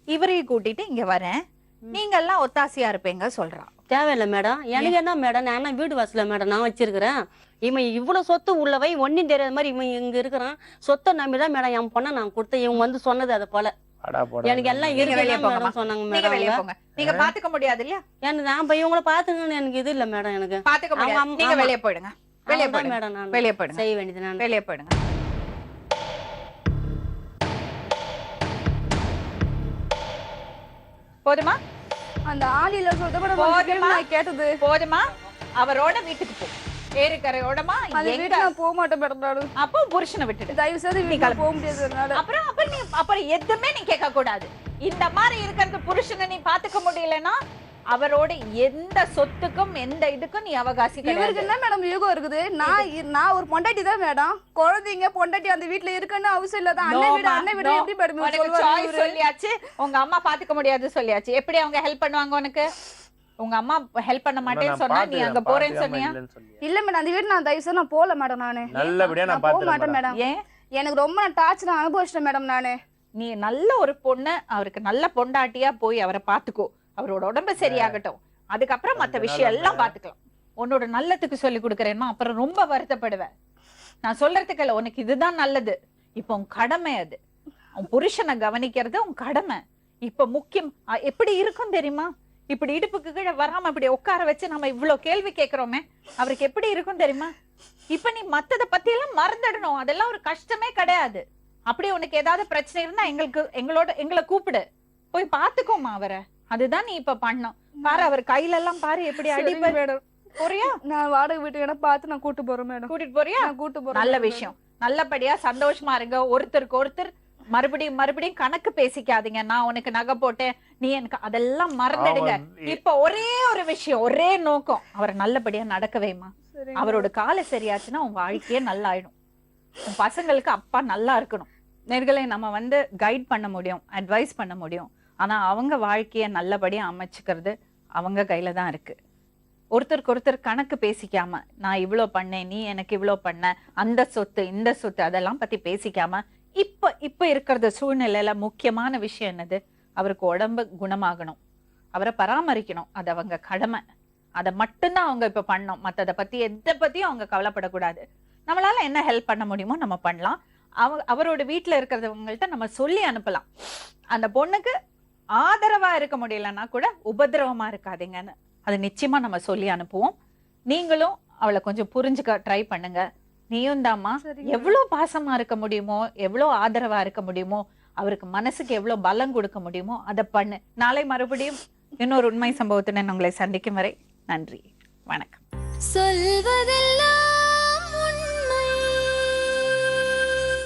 இவரையும் கூட்டிட்டு இங்க வரேன், நீங்க எல்லாம் ஒத்தாசையா இருப்பீங்க சொல்றா. தேவையில்லை மேடம். எனக்கு என்ன மேடம், நான் என்ன வீடு வாசல மேடம் நான் வச்சிருக்கிறேன். இவன் இவ்வளவு சொத்து உள்ளவை ஒன்னும் தெரியாத மாதிரி இவன் இங்க இருக்கிறான். சொத்தை நம்பிதான் மேடம் என் பொண்ணை நான் கொடுத்தேன். இவன் வந்து சொன்னது அதை போல அடா போடா. எனக்கு எல்லாம் நீங்க வெளியே இருக்கு போங்கம்மா. மேடம் சொன்னாங்க நீங்க வெளியே மேடம். போங்க. நீங்க பாத்துக்க முடியாது இல்லையா? எனக்கு நான் போய் இவங்களை பாத்துக்கணும்னு எனக்கு இது இல்ல மேடம். எனக்கு பாத்துக்க அவங்க முடியாது. அம்மா- நீங்க ஆமா. வெளியே போயிடுங்க. வெளியே அவ்வளவுதான் போயிடுங்க. மேடம் நான் வெளியே போயிடுங்க. செய்ய வேண்டியது நான். வெளியே போயிடுங்க. போதுமா? அந்த ஆளில சொல்றத கூட போதுமா? நான் கேட்டது. போதுமா? அவரோட வீட்டுக்கு போ. ஏறுக்கரையோடமா அந்த எங்க? வீட்டு நான் போக மாட்டேன் மேடம் நானு. அப்போ புருஷனை விட்டுடு. தயவு செய்து வீட்டுல போக முடியாது என்னால. அப்புறம் எதுவுமே நீ கேட்க கூடாது. இந்த மாதிரி இருக்கிறது புருஷனை நீ பாத்துக்க முடியலன்னா அவரோட எந்த சொத்துக்கும் எந்த இதுக்கும் நீ அவகாசி இவருக்கு கிடையாது. என்ன மேடம் யூகம் இருக்குது? நான் ஒரு பொண்டாட்டி தான் மேடம். குழந்தைங்க பொண்டாட்டி அந்த வீட்டுல இருக்குன்னு அவசியம் இல்ல. அண்ணன் வீடு எப்படி மேடம் உனக்கு சொல்லுவாரு choice இவரு? சொல்லியாச்சு, உங்க அம்மா பாத்துக்க முடியாது சொல்லியாச்சு. எப்படி அவங்க ஹெல்ப் பண்ணுவாங்க உனக்கு? உங்க அம்மா ஹெல்ப் பண்ண மாட்டேன்னு நான் சொன்னா நீ பாத்துக்கிறேன், அங்க போறேன்னு பாத்துக்காம சொன்னியா? இல்லைன்னு சொல்லியா? இல்ல மேடம், அந்த வீடு நான் தயவு செய்து நான் போல மேடம் நானு. நல்லபடியா நான் நான் போக மாட்டேன் பாத்துக்கிறேன் மேடம். ஏன்? எனக்கு ரொம்ப டார்ச்சர் அனுபவிச்சிட்டேன் மேடம் நானு. நீ நல்ல ஒரு பொண்ணு, அவருக்கு நல்ல பொண்டாட்டியா போய் அவரை பாத்துக்கோ. அவரோட உடம்பு சரியாகட்டும், அதுக்கப்புறம் மத்த விஷயம் எல்லாம் பாத்துக்கலாம். உன்னோட நல்லதுக்கு சொல்லி கொடுக்கறேன்னா அப்புறம் ரொம்ப வருத்தப்படுவேன். நான் சொல்றதுக்கு இல்ல, உனக்கு இதுதான் நல்லது. இப்ப உன் கடமை அது. உன் புருஷனை கவனிக்கிறது உன் கடமை. இப்ப முக்கியம். எப்படி இருக்கும் தெரியுமா? இப்படி இடுப்புக்கு கீழே வராம இப்படி உட்கார வச்சு நம்ம இவ்வளவு கேள்வி கேட்கிறோமே, அவருக்கு எப்படி இருக்கும் தெரியுமா? இப்ப நீ மத்தத பத்தி எல்லாம் மறந்துடணும். அதெல்லாம் ஒரு கஷ்டமே கிடையாது. அப்படி உனக்கு ஏதாவது பிரச்சனை இருந்தா எங்களை கூப்பிடு, போய் பாத்துக்கோமா அவரை. அதுதான் நீ இப்ப பண்ணணும். பாரு அவர் கையில எல்லாம் பாரு எப்படி அடிப்ப. மேடம் போறியா? நான் வாடகை வீட்டுக்கு வேணா பார்த்து நான் கூட்டு போறேன் மேடம். கூட்டிட்டு போறியா? நான் கூட்டு போறேன். நல்ல விஷயம். நல்லபடியா சந்தோஷமா இருங்க. ஒருத்தருக்கு ஒருத்தர் மறுபடியும் கணக்கு பேசிக்காதீங்க. நான் உனக்கு நகை போட்டேன், நீ எனக்கு, அதெல்லாம் மறந்துடுங்க. இப்ப ஒரே ஒரு விஷயம், ஒரே நோக்கம், அவரை நல்லபடியா நடக்க வைமா. அவரோட காலை சரியாச்சுன்னா உன் வாழ்க்கையே நல்லா ஆயிடும். உன் பசங்களுக்கு அப்பா நல்லா இருக்கணும். நேர்களை நம்ம கைட் பண்ண முடியும், அட்வைஸ் பண்ண முடியும். ஆனா அவங்க வாழ்க்கைய நல்லபடியா அமைச்சுக்கிறது அவங்க கையில தான் இருக்கு. ஒருத்தருக்கு ஒருத்தர் கணக்கு பேசிக்காம, நான் இவ்வளவு பண்ணேன், நீ எனக்கு இவ்வளவு பண்ண, அந்த சொத்து இந்த சொத்து அதெல்லாம் பத்தி பேசிக்காம இப்ப இருக்கிற சூழ்நிலையில முக்கியமான விஷயம் என்னது? அவருக்கு உடம்பு குணமாகணும், அவரை பராமரிக்கணும், அது அவங்க கடமை. அதை மட்டும்தான் அவங்க இப்ப பண்ணணும். மத்ததை பத்தி எதை பத்தியும் அவங்க கவலைப்படக்கூடாது. நம்மளால என்ன ஹெல்ப் பண்ண முடியுமோ நம்ம பண்ணலாம். அவரோட வீட்டுல இருக்கிறவங்கள்ட்ட நம்ம சொல்லி அனுப்பலாம். அந்த பொண்ணுக்கு ஆதரவா இருக்க முடியலன்னா கூட உபதிரவமா இருக்காதீங்கன்னு அது நிச்சயமா நம்ம சொல்லி அனுப்புவோம். நீங்களும் அவளை கொஞ்சம் புரிஞ்சுக்க ட்ரை பண்ணுங்க. நீயும் தாம்மா எவ்வளவு பாசமா இருக்க முடியுமோ, எவ்வளவு ஆதரவா இருக்க முடியுமோ, அவருக்கு மனசுக்கு எவ்வளவு பலம் கொடுக்க முடியுமோ அதை பண்ணு. நாளை மறுபடியும் இன்னொரு உண்மை சம்பவத்துடன் உங்களை சந்திக்கும் வரை நன்றி, வணக்கம். சொல்வதெல்லாம்